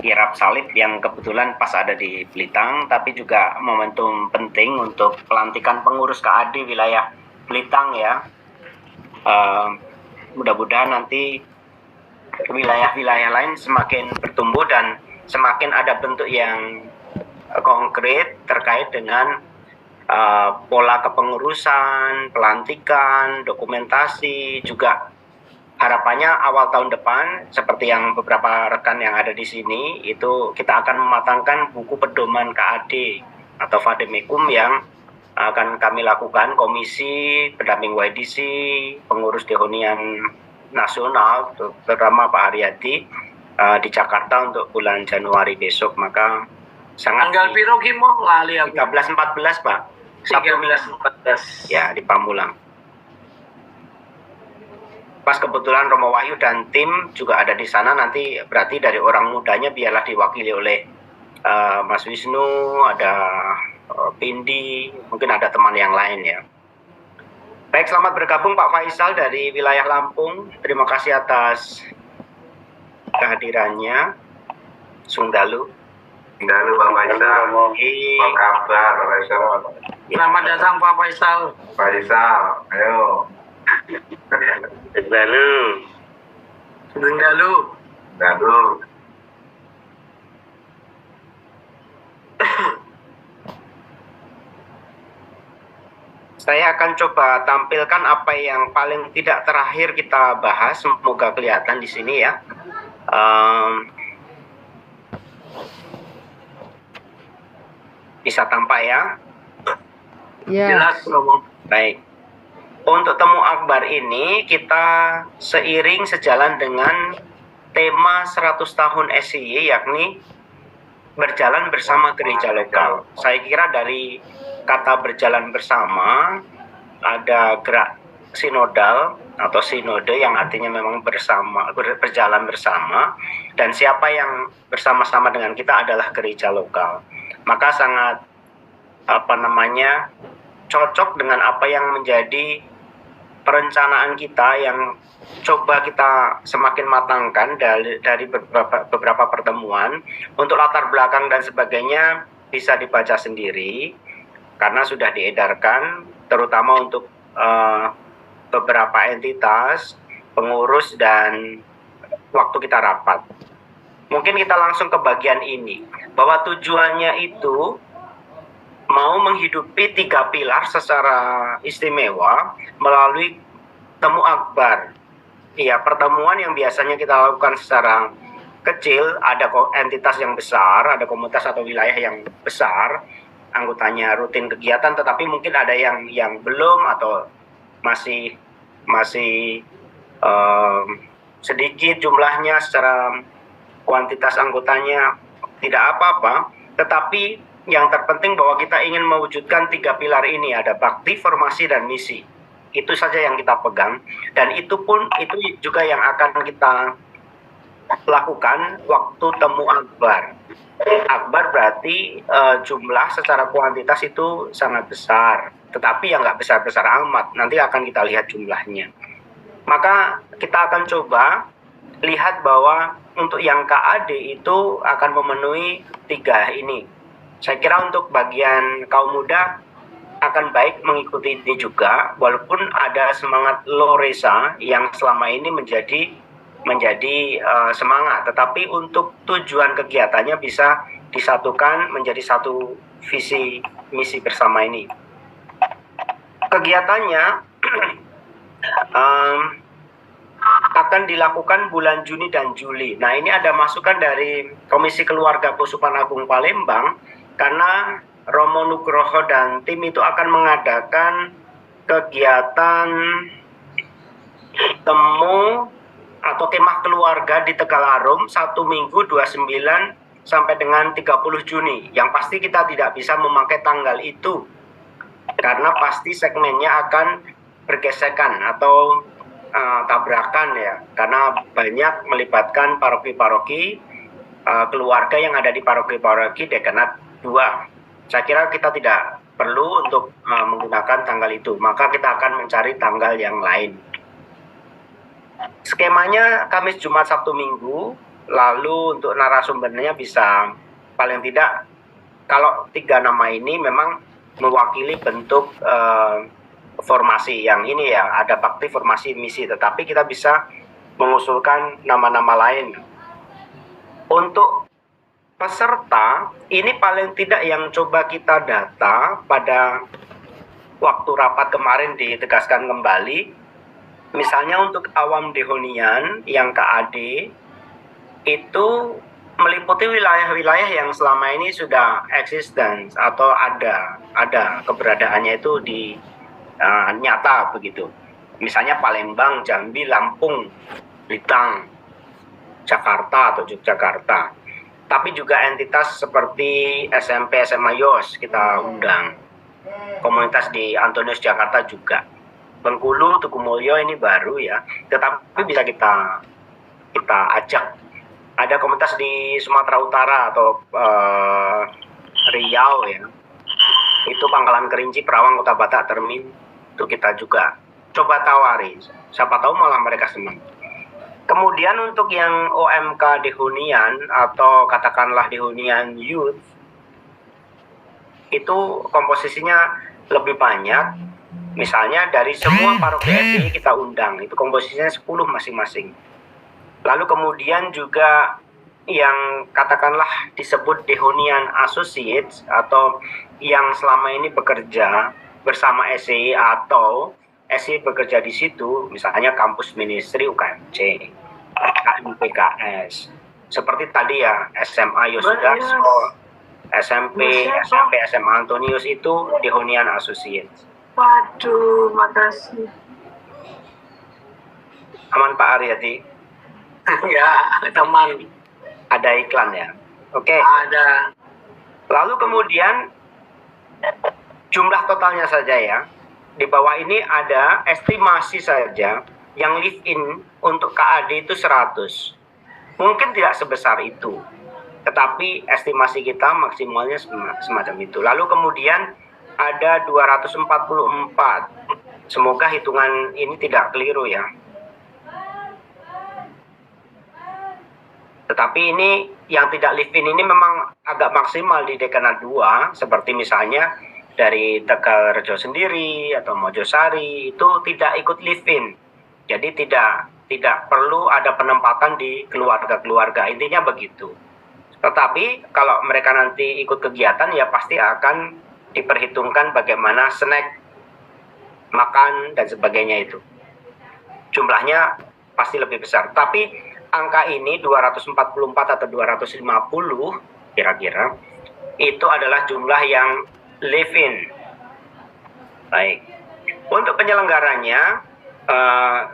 kirap salib yang kebetulan pas ada di Belitung, tapi juga momentum penting untuk pelantikan pengurus KAD wilayah Belitung ya. Mudah-mudahan nanti wilayah-wilayah lain semakin bertumbuh dan semakin ada bentuk yang konkret terkait dengan pola kepengurusan, pelantikan, dokumentasi, juga harapannya awal tahun depan, seperti yang beberapa rekan yang ada di sini, itu kita akan mematangkan buku pedoman KAD atau Vademekum yang akan kami lakukan, komisi, pendamping YDC, pengurus Dehonian Nasional, terutama Pak Haryadi, di Jakarta untuk bulan Januari besok. Maka sangat tanggal piro ki mo lali aku. 13-14 Pak. 13-14. Ya, di Pamulang. Pas kebetulan Romo Wahyu dan tim juga ada di sana, nanti berarti dari orang mudanya biarlah diwakili oleh Mas Wisnu, ada Pindi, mungkin ada teman yang lain ya. Baik, selamat bergabung Pak Faisal dari wilayah Lampung. Terima kasih atas kehadirannya. Sungdalu. Sungdalu Pak Faisal. Apa kabar Pak Faisal? Selamat datang Pak Faisal. Pak Faisal, ayo. Sungdalu. Sungdalu. Sungdalu. Saya akan coba tampilkan apa yang paling tidak terakhir kita bahas. Semoga kelihatan di sini ya. Bisa tampak ya? Ya. Jelas, Romo. Baik. Untuk temu akbar ini kita seiring sejalan dengan tema 100 tahun SIY, yakni berjalan bersama gereja lokal. Saya kira dari kata berjalan bersama ada gerak sinodal atau sinode yang artinya memang bersama, berjalan bersama, dan siapa yang bersama-sama dengan kita adalah gereja lokal. Maka sangat cocok dengan apa yang menjadi perencanaan kita yang coba kita semakin matangkan dari beberapa pertemuan. Untuk latar belakang dan sebagainya bisa dibaca sendiri karena sudah diedarkan, terutama untuk beberapa entitas, pengurus, dan waktu kita rapat. Mungkin kita langsung ke bagian ini, bahwa tujuannya itu mau menghidupi 3 pilar secara istimewa melalui temu akbar. Iya, pertemuan yang biasanya kita lakukan secara kecil, ada entitas yang besar, ada komunitas atau wilayah yang besar, anggotanya rutin kegiatan, tetapi mungkin ada yang belum atau masih sedikit jumlahnya secara kuantitas anggotanya, tidak apa-apa, tetapi yang terpenting bahwa kita ingin mewujudkan 3 pilar ini, ada bakti, formasi, dan misi. Itu saja yang kita pegang, dan itu juga yang akan kita lakukan waktu temu akbar. Akbar berarti jumlah secara kuantitas itu sangat besar, tetapi yang nggak besar-besar amat, nanti akan kita lihat jumlahnya. Maka kita akan coba lihat bahwa untuk yang KAD itu akan memenuhi 3 ini. Saya kira untuk bagian kaum muda akan baik mengikuti ini juga, walaupun ada semangat Loresa yang selama ini menjadi semangat, tetapi untuk tujuan kegiatannya bisa disatukan menjadi satu visi misi bersama ini. Kegiatannya akan dilakukan bulan Juni dan Juli. Nah, ini ada masukan dari Komisi Keluarga Keuskupan Agung Palembang, karena Romo Nugroho dan tim itu akan mengadakan kegiatan temu atau kemah keluarga di Tegalarum 1 minggu 29 sampai dengan 30 Juni. Yang pasti kita tidak bisa memakai tanggal itu karena pasti segmennya akan bergesekan atau tabrakan ya, karena banyak melibatkan paroki-paroki, keluarga yang ada di paroki-paroki dekanat 2. Saya kira kita tidak perlu untuk menggunakan tanggal itu, maka kita akan mencari tanggal yang lain. Skemanya Kamis, Jumat, Sabtu, Minggu, lalu untuk narasumbernya bisa paling tidak kalau 3 nama ini memang mewakili bentuk formasi yang ini ya, ada bakti, formasi, misi, tetapi kita bisa mengusulkan nama-nama lain. Untuk peserta ini paling tidak yang coba kita data pada waktu rapat kemarin ditegaskan kembali, misalnya untuk awam Dehonian yang KAD itu meliputi wilayah-wilayah yang selama ini sudah eksisten atau ada keberadaannya itu di nyata begitu. Misalnya Palembang, Jambi, Lampung, Blitar, Jakarta atau Yogyakarta. Tapi juga entitas seperti SMP SMA Yos kita undang. Komunitas di Antonius Jakarta juga. Bengkulu, Tukumulyo ini baru ya, tetapi bisa kita ajak. Ada komunitas di Sumatera Utara atau Riau ya, itu Pangkalan Kerinci, Perawang, Kota Batak, Termin, itu kita juga coba tawari, siapa tahu malah mereka senang. Kemudian untuk yang OMK Dehunian atau katakanlah Dehunian Youth, itu komposisinya lebih banyak. Misalnya dari semua paroki SDI kita undang, itu komposisinya 10 masing-masing. Lalu kemudian juga yang katakanlah disebut Dehonian Associates atau yang selama ini bekerja bersama SCI atau SCI bekerja di situ, misalnya kampus ministry UKMC, KMPKS, seperti tadi ya SMA Yosudarso, SMP SMA Antonius itu Dehonian Associates. Waduh, makasih. Aman Pak Aryati? Ya, teman. Ada iklan ya? Oke. Ada. Lalu kemudian jumlah totalnya saja ya. Di bawah ini ada estimasi saja yang live in untuk KAD itu 100. Mungkin tidak sebesar itu. Tetapi estimasi kita maksimalnya semacam itu. Lalu kemudian ada 244. Semoga hitungan ini tidak keliru ya. Tetapi ini yang tidak live in ini memang agak maksimal di Dekanat 2, seperti misalnya dari Tegalrejo sendiri atau Mojosari itu tidak ikut live in. Jadi tidak perlu ada penempatan di keluarga-keluarga, intinya begitu. Tetapi kalau mereka nanti ikut kegiatan ya pasti akan diperhitungkan bagaimana snack, makan dan sebagainya itu. Jumlahnya pasti lebih besar. Tapi angka ini 244 atau 250 kira-kira itu adalah jumlah yang live in. Baik. Untuk penyelenggaranya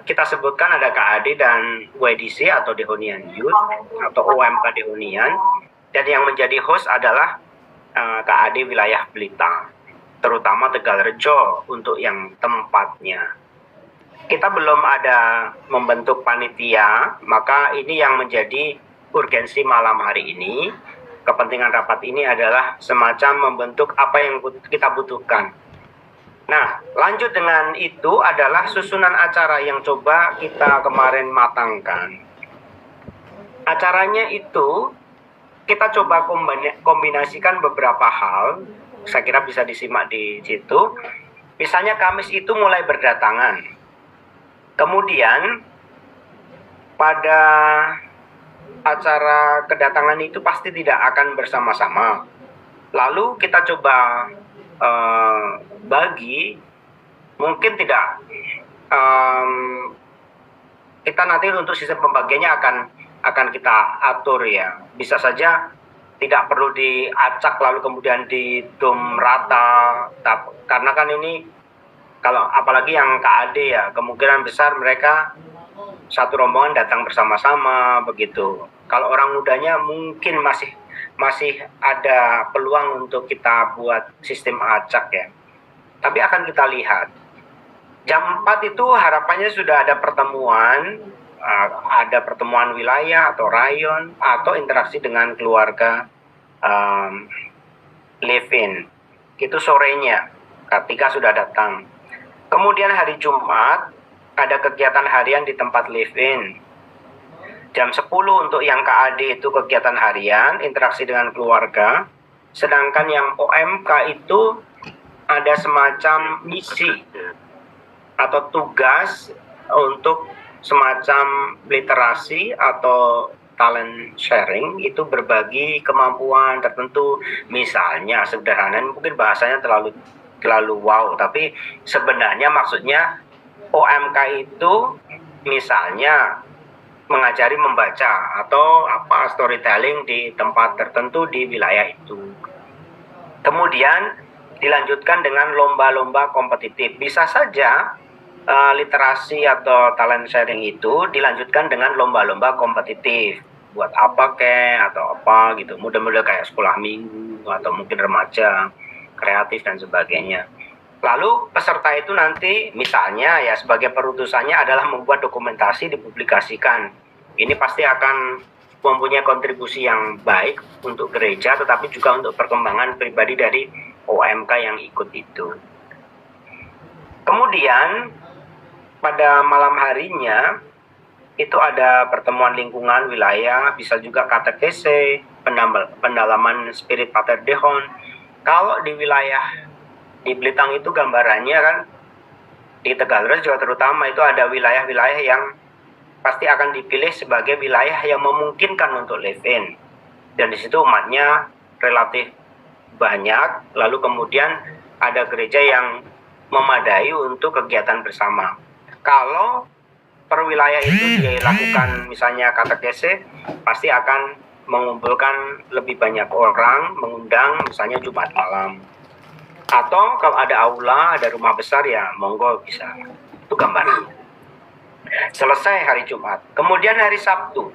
kita sebutkan ada KAD dan WDC atau Dehonian Youth atau OMK Dehonian, dan yang menjadi host adalah KAD wilayah Blitar, terutama Tegalrejo untuk yang tempatnya. Kita belum ada membentuk panitia, maka ini yang menjadi urgensi malam hari ini. Kepentingan rapat ini adalah semacam membentuk apa yang kita butuhkan. Nah, lanjut dengan itu adalah susunan acara yang coba kita kemarin matangkan. Acaranya itu kita coba kombinasikan beberapa hal, saya kira bisa disimak di situ. Misalnya Kamis itu mulai berdatangan. Kemudian pada acara kedatangan itu pasti tidak akan bersama-sama. Lalu kita coba bagi, mungkin tidak. Kita nanti untuk sistem pembagiannya akan kita atur ya. Bisa saja tidak perlu diacak lalu kemudian didom rata, karena kan ini kalau apalagi yang KAD ya, kemungkinan besar mereka satu rombongan datang bersama-sama begitu. Kalau orang mudanya mungkin masih ada peluang untuk kita buat sistem acak ya. Tapi akan kita lihat. Jam 4 itu harapannya sudah ada pertemuan wilayah atau rayon atau interaksi dengan keluarga live-in. Itu sorenya ketika sudah datang. Kemudian hari Jumat ada kegiatan harian di tempat live-in. Jam 10 untuk yang KAD itu kegiatan harian, interaksi dengan keluarga. Sedangkan yang OMK itu ada semacam misi atau tugas untuk semacam literasi atau talent sharing, itu berbagi kemampuan tertentu. Misalnya sederhana, mungkin bahasanya terlalu wow, tapi sebenarnya maksudnya OMK itu misalnya mengajari membaca atau storytelling di tempat tertentu di wilayah itu. Kemudian dilanjutkan dengan lomba-lomba kompetitif. Bisa saja literasi atau talent sharing itu dilanjutkan dengan lomba-lomba kompetitif. Buat apa atau apa gitu. Model-model kayak sekolah minggu atau mungkin remaja, kreatif dan sebagainya. Lalu peserta itu nanti misalnya ya sebagai perutusannya adalah membuat dokumentasi, dipublikasikan. Ini pasti akan mempunyai kontribusi yang baik untuk gereja, tetapi juga untuk perkembangan pribadi dari OMK yang ikut itu. Kemudian pada malam harinya itu ada pertemuan lingkungan wilayah, bisa juga katekese, pendalaman spirit Pater Dehon. Kalau di wilayah di Blitang itu gambarannya kan, di Tegalres juga terutama itu ada wilayah-wilayah yang pasti akan dipilih sebagai wilayah yang memungkinkan untuk live-in. Dan di situ umatnya relatif banyak, lalu kemudian ada gereja yang memadai untuk kegiatan bersama. Kalau per wilayah itu dilakukan misalnya katekese, pasti akan mengumpulkan lebih banyak orang, mengundang misalnya Jumat malam. Atau kalau ada aula, ada rumah besar ya monggo bisa. Itu gambarannya. Selesai hari Jumat. Kemudian hari Sabtu.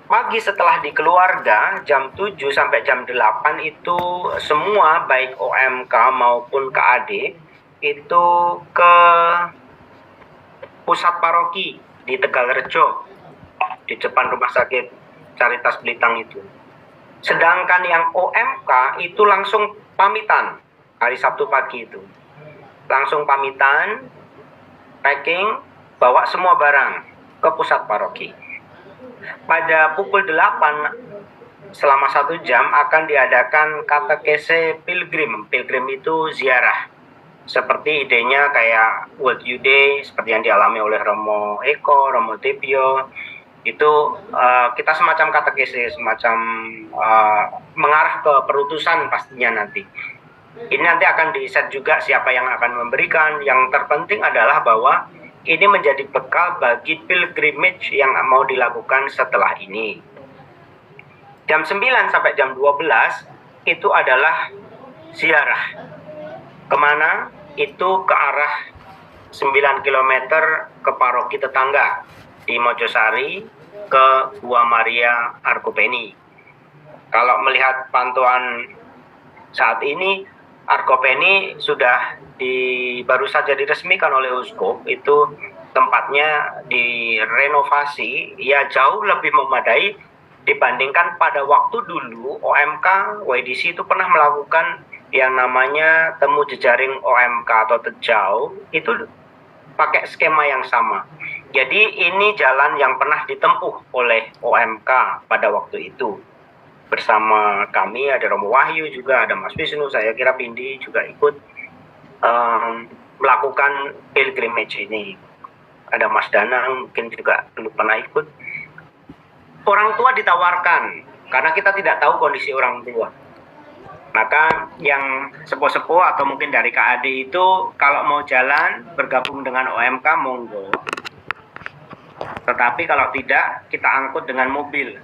Pagi setelah di keluarga, jam 7 sampai jam 8 itu semua baik OMK maupun KAD itu ke pusat paroki di Tegalrejo, di depan rumah sakit Caritas Blitang itu. Sedangkan yang OMK itu langsung pamitan hari Sabtu pagi itu. Langsung pamitan, packing, bawa semua barang ke pusat paroki. Pada pukul 8 selama 1 jam akan diadakan katekese pilgrim. Pilgrim itu ziarah. Seperti idenya kayak World Youth Day, seperti yang dialami oleh Romo Eko, Romo Tepio. Itu kita semacam katekese, semacam mengarah ke perutusan pastinya nanti. Ini nanti akan di-set juga siapa yang akan memberikan. Yang terpenting adalah bahwa ini menjadi bekal bagi pilgrimage yang mau dilakukan setelah ini. Jam 9 sampai jam 12 itu adalah ziarah. Kemana? Itu ke arah 9 km ke paroki tetangga di Mojosari ke Gua Maria Argopeni. Kalau melihat pantauan saat ini, Argopeni sudah baru saja diresmikan oleh Uskup. Itu tempatnya direnovasi, ya jauh lebih memadai dibandingkan pada waktu dulu OMK YDC itu pernah melakukan yang namanya temu jejaring OMK atau tejau, itu pakai skema yang sama. Jadi ini jalan yang pernah ditempuh oleh OMK pada waktu itu. Bersama kami ada Romo Wahyu juga, ada Mas Wisnu, saya kira Pindi juga ikut melakukan pilgrimage ini. Ada Mas Danang mungkin juga dulu pernah ikut. Orang tua ditawarkan, karena kita tidak tahu kondisi orang tua. Maka yang sepuh-sepuh atau mungkin dari KAD itu kalau mau jalan bergabung dengan OMK monggo. Tetapi kalau tidak, kita angkut dengan mobil,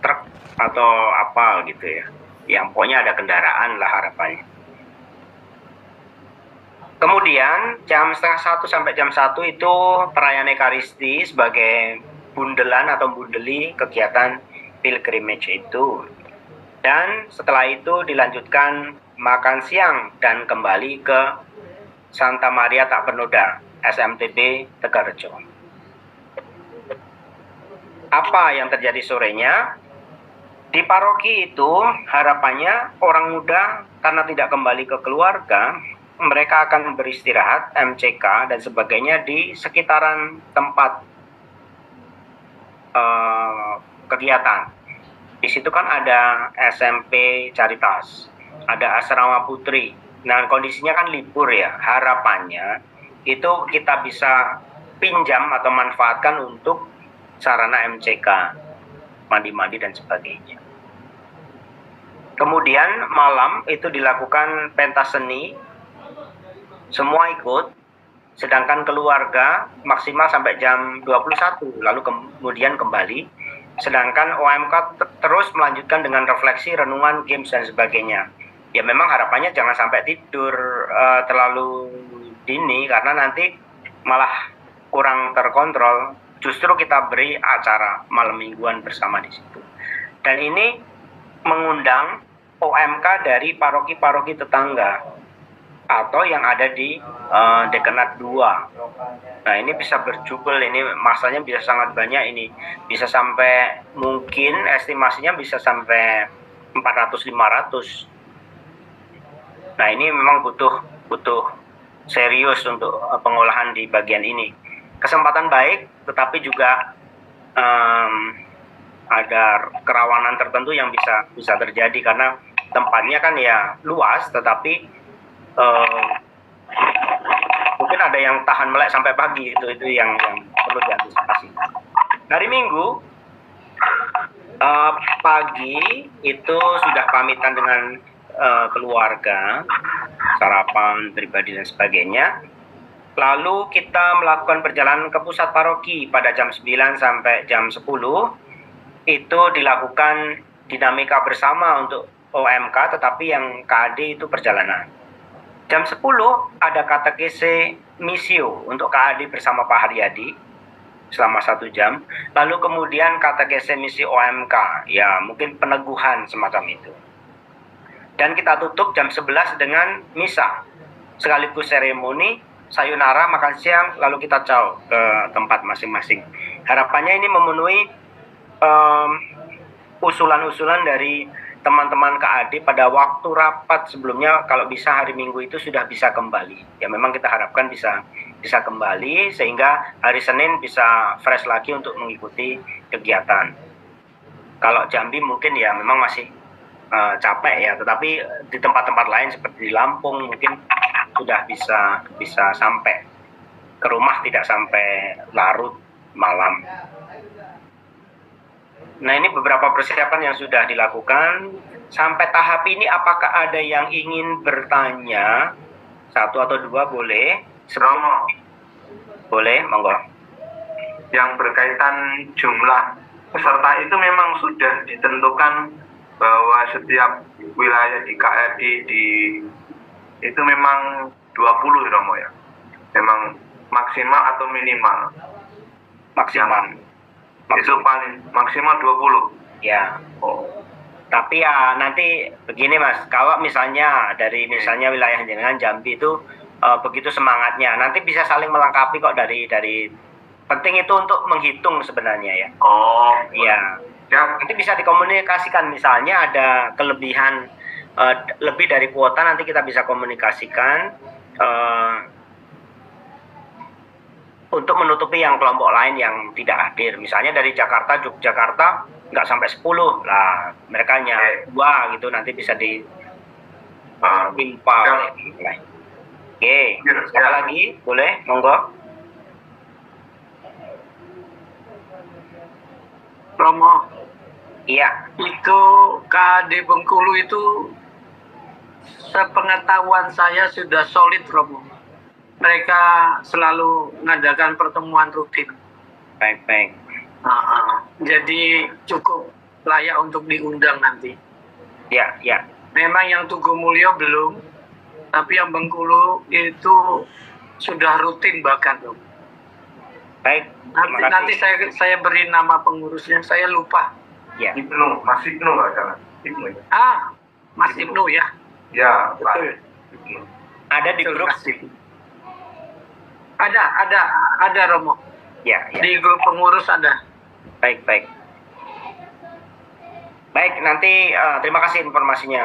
truk atau apa gitu ya. Yang pokoknya ada kendaraan lah harapannya. Kemudian jam 12:30 sampai jam 1 itu perayaan Ekaristi sebagai bundelan atau bundeli kegiatan pilgrimage itu. Dan setelah itu dilanjutkan makan siang dan kembali ke Santa Maria Tak Bernoda, SMTB Tegalrejo. Apa yang terjadi sorenya? Di paroki itu harapannya orang muda karena tidak kembali ke keluarga, mereka akan beristirahat, MCK dan sebagainya di sekitaran tempat kegiatan. Di situ kan ada SMP Caritas, ada asrama putri. Nah, kondisinya kan libur ya. Harapannya itu kita bisa pinjam atau manfaatkan untuk sarana MCK, mandi-mandi dan sebagainya. Kemudian malam itu dilakukan pentas seni, semua ikut, sedangkan keluarga maksimal sampai jam 21, lalu kemudian kembali. Sedangkan OMK terus melanjutkan dengan refleksi, renungan, games, dan sebagainya. Ya memang harapannya jangan sampai tidur terlalu dini, karena nanti malah kurang terkontrol. Justru kita beri acara malam mingguan bersama di situ. Dan ini mengundang OMK dari paroki-paroki tetangga atau yang ada di Dekanat 2. Nah, ini bisa berjubel, ini masanya bisa sangat banyak, ini bisa sampai, mungkin estimasinya bisa sampai 400-500. Nah, ini memang butuh serius untuk pengolahan di bagian ini. Kesempatan baik, tetapi juga ada kerawanan tertentu yang bisa terjadi karena tempatnya kan ya luas, tetapi mungkin ada yang tahan melek sampai pagi, itu yang perlu diantisipasi. Hari Minggu pagi itu sudah pamitan dengan keluarga, sarapan pribadi dan sebagainya. Lalu kita melakukan perjalanan ke pusat paroki pada jam 9 sampai jam 10. Itu dilakukan dinamika bersama untuk OMK, tetapi yang KAD itu perjalanan. Jam 10 ada katekese misio untuk KAD bersama Pak Haryadi selama 1 jam. Lalu kemudian katekese misi OMK, ya mungkin peneguhan semacam itu. Dan kita tutup jam 11 dengan misa, sekaligus seremoni, sayonara, makan siang, lalu kita caw ke tempat masing-masing. Harapannya ini memenuhi usulan-usulan dari teman-teman KAD pada waktu rapat sebelumnya. Kalau bisa hari Minggu itu sudah bisa kembali. Ya memang kita harapkan bisa kembali sehingga hari Senin bisa fresh lagi untuk mengikuti kegiatan. Kalau Jambi mungkin ya memang masih capek ya, tetapi di tempat-tempat lain seperti di Lampung mungkin sudah bisa sampai ke rumah, tidak sampai larut malam. Nah, ini beberapa persiapan yang sudah dilakukan. Sampai tahap ini apakah ada yang ingin bertanya? 1 atau 2 boleh. Romo, Boleh, monggo. yang berkaitan jumlah peserta itu memang sudah ditentukan bahwa setiap wilayah di KRD itu memang 20 Romo ya? Memang maksimal atau minimal? Maksimal. Itu paling maksimal 20. Ya. Oh. Tapi ya nanti begini Mas, kalau misalnya dari wilayah jenengan Jambi itu begitu semangatnya, nanti bisa saling melengkapi kok dari penting itu untuk menghitung sebenarnya ya. Oh. Iya. Ya. Nanti bisa dikomunikasikan, misalnya ada kelebihan lebih dari kuota, nanti kita bisa komunikasikan untuk menutupi yang kelompok lain yang tidak hadir. Misalnya dari Jakarta, Yogyakarta nggak sampai 10 lah, mereka hanya 2 gitu, nanti bisa ditimpa. Oke, siapa lagi? Boleh, monggo. Romo, Iya, itu KAD Bengkulu itu sepengetahuan saya sudah solid, Romo. Mereka selalu mengadakan pertemuan rutin. baik. Jadi cukup layak untuk diundang nanti. Ya. Memang yang Tugu Mulyo belum, tapi yang Bengkulu itu sudah rutin bahkan, Romo. Baik, Nanti saya beri nama pengurusnya, saya lupa. Ya. Ibnu, Mas Ibnu nggak salah? Ibnu ya? Mas Ibnu ya. Ya, Pak. Betul. Ibnu. Ada di Terima grup. kasih. Ada Romo. Ya. Di grup pengurus ada. Baik. Baik, nanti terima kasih informasinya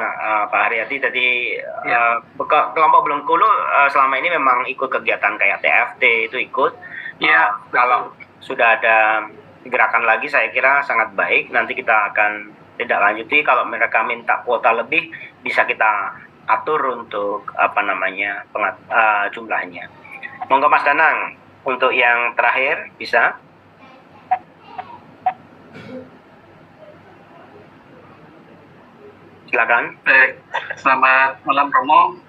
Pak Haryadi. Tadi kelompok Bengkulu selama ini memang ikut kegiatan kayak TFT itu ikut. Ya, Kalau sudah ada gerakan lagi saya kira sangat baik. Nanti kita akan tidak lanjuti. Kalau mereka minta kuota lebih, bisa kita atur untuk jumlahnya. Monggo Mas Danang, untuk yang terakhir bisa. Silakan. Baik, selamat malam Romo,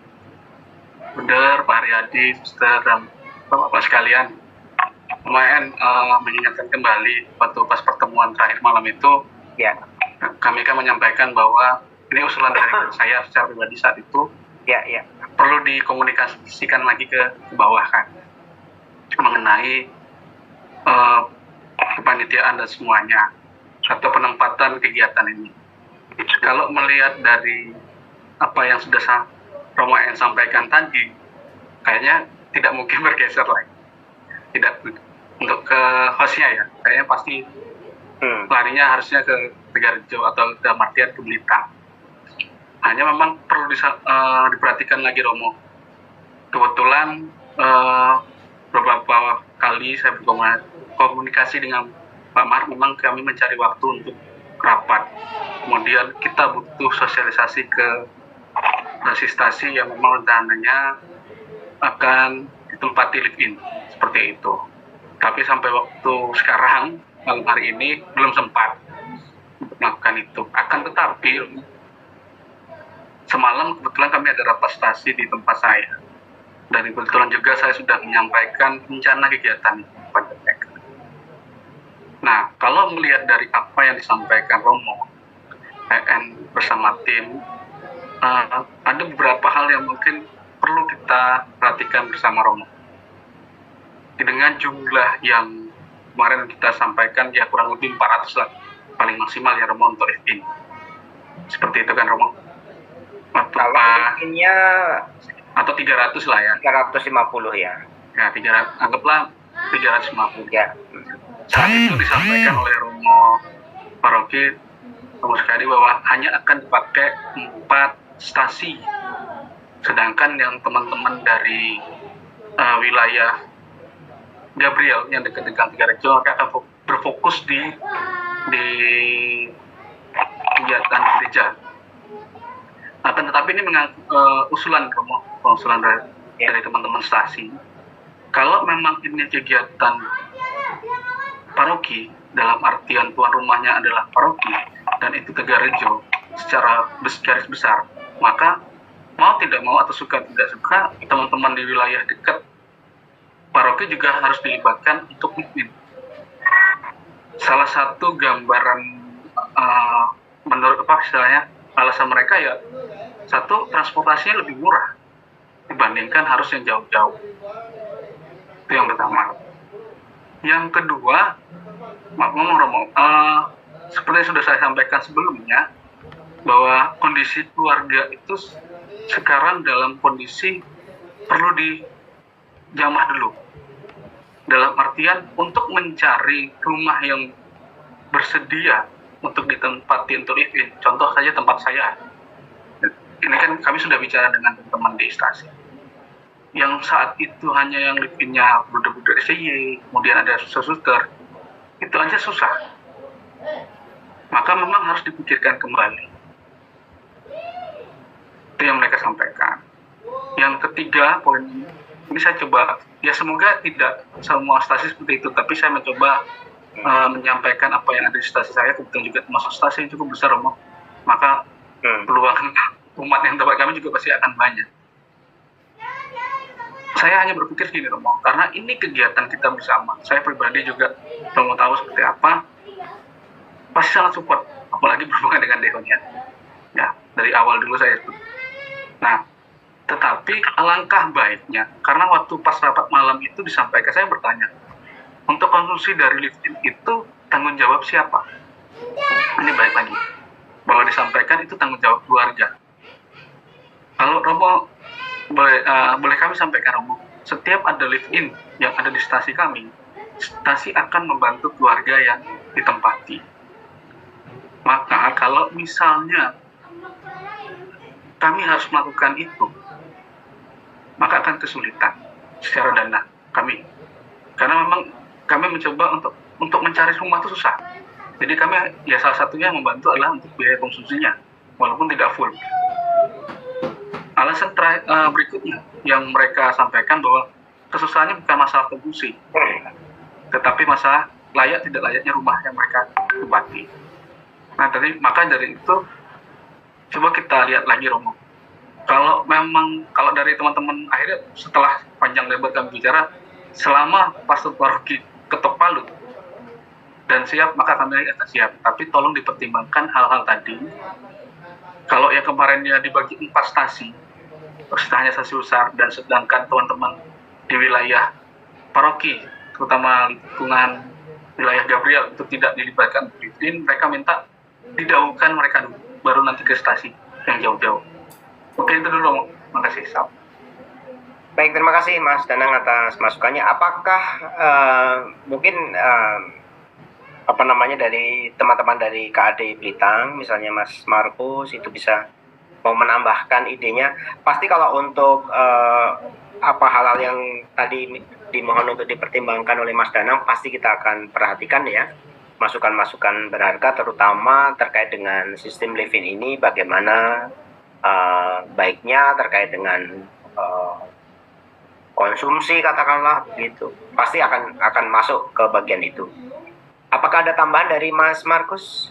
Bunda, Pak Haryadi, Suster, dan Bapak-Bapak sekalian. Lumayan mengingatkan kembali waktu pas pertemuan terakhir malam itu, Ya, kami kan menyampaikan bahwa ini usulan dari saya secara pribadi saat itu ya. perlu dikomunikasikan lagi ke bawah kan, mengenai kepanitiaan dan semuanya atau penempatan kegiatan ini. Kalau melihat dari apa yang sudah Romo yang sampaikan tadi, kayaknya tidak mungkin bergeser lagi. Tidak untuk ke hostnya ya, kayaknya pasti larinya harusnya ke Tegarrejo atau dalam artian ke Blitar. Hanya memang perlu diperhatikan lagi Romo. Kebetulan beberapa kali saya berkomunikasi dengan Pak Mar, memang kami mencari waktu untuk rapat. Kemudian kita butuh sosialisasi ke asistasi yang memang rencananya akan ditempati live-in seperti itu. Tapi sampai waktu sekarang, malam hari ini belum sempat melakukan itu. Akan tetapi semalam kebetulan kami ada rapat stasi di tempat saya. Dan kebetulan juga saya sudah menyampaikan rencana kegiatan pada mereka. Nah, kalau melihat dari apa yang disampaikan Romo, EN bersama tim, ada beberapa hal yang mungkin perlu kita perhatikan bersama Romo. Dengan jumlah yang kemarin kita sampaikan, ya kurang lebih 400 lah, paling maksimal ya Romo untuk live-in. Seperti itu kan Romo? Kalau live-innya atau 300 lah ya. 350 ya. Ya, 300, anggaplah 350. Ya. Saat itu disampaikan oleh Romo Paroki Romo sekali bahwa hanya akan dipakai 4 stasi, sedangkan yang teman-teman dari wilayah Gabriel yang dekat dengan Tegarrejo akan berfokus di kegiatan gereja. Akan tetapi ini usulan Romo, usulan dari teman-teman stasi. Kalau memang ini kegiatan paroki dalam artian tuan rumahnya adalah paroki dan itu Tegarrejo secara garis besar, maka mau tidak mau atau suka tidak suka teman-teman di wilayah dekat paroki juga harus dilibatkan untuk live-in. Salah satu gambaran menurut istilahnya alasan mereka ya, satu, transportasinya lebih murah dibandingkan harus yang jauh-jauh. Itu yang pertama. Yang kedua, Romo, seperti yang sudah saya sampaikan sebelumnya, bahwa kondisi keluarga itu sekarang dalam kondisi perlu dijamah dulu. Dalam artian untuk mencari rumah yang bersedia untuk ditempati untuk live-in. Contoh saja tempat saya. Ini kan kami sudah bicara dengan teman-teman di stasi. Yang saat itu hanya yang live-in-nya budak-budak SY, kemudian ada suster, itu aja susah. Maka memang harus dipikirkan kembali. Itu yang mereka sampaikan. Yang ketiga, poin ini saya coba, ya semoga tidak semua stasi seperti itu, tapi saya mencoba menyampaikan apa yang ada di stasi saya, kebetulan juga termasuk stasi yang cukup besar, Romo. Maka peluang umat yang tempat kami juga pasti akan banyak. Saya hanya berpikir gini Romo, karena ini kegiatan kita bersama. Saya pribadi juga Romo tahu seperti apa, pasti sangat support, apalagi berhubungan dengan dekonnya. Ya, dari awal dulu saya itu. Nah, tetapi alangkah baiknya, karena waktu pas rapat malam itu disampaikan, saya bertanya, untuk konsumsi dari live-in itu tanggung jawab siapa? Ini baik lagi, bahwa disampaikan itu tanggung jawab keluarga. Kalau Romo boleh kami sampaikan Romo, setiap ada live-in yang ada di stasi kami, stasi akan membantu keluarga yang ditempati. Maka kalau misalnya kami harus melakukan itu, maka akan kesulitan secara dana kami. Karena memang kami mencoba untuk untuk mencari rumah itu susah. Jadi kami ya salah satunya membantu adalah untuk biaya konsumsinya, walaupun tidak full. Alasan berikutnya yang mereka sampaikan bahwa kesusahannya bukan masalah konsumsi, tetapi masalah layak tidak layaknya rumah yang mereka tempati. Nah, maka dari itu coba kita lihat lagi, Romo. Kalau dari teman-teman akhirnya setelah panjang lebar kami bicara, selama pastor paroki ketok palu dan siap, maka kami akan siap. Tapi tolong dipertimbangkan hal-hal tadi. Kalau yang kemarinnya dibagi 4 stasi, hanya stasi besar, dan sedangkan teman-teman di wilayah paroki, terutama lingkungan wilayah Gabriel, itu tidak dilibatkan. Jadi mereka minta didahulukan mereka dulu, baru nanti ke stasi yang jauh-jauh. Oke, itu dulu. Makasih, Sam. Baik, terima kasih Mas Danang atas masukannya. Apakah mungkin dari teman-teman dari KAD Blitang, misalnya Mas Markus, itu bisa mau menambahkan idenya? Pasti kalau untuk hal-hal yang tadi dimohon untuk dipertimbangkan oleh Mas Danang, pasti kita akan perhatikan ya, masukan-masukan berharga, terutama terkait dengan sistem living ini, bagaimana baiknya terkait dengan konsumsi, katakanlah gitu. Pasti akan masuk ke bagian itu. Apakah ada tambahan dari Mas Markus?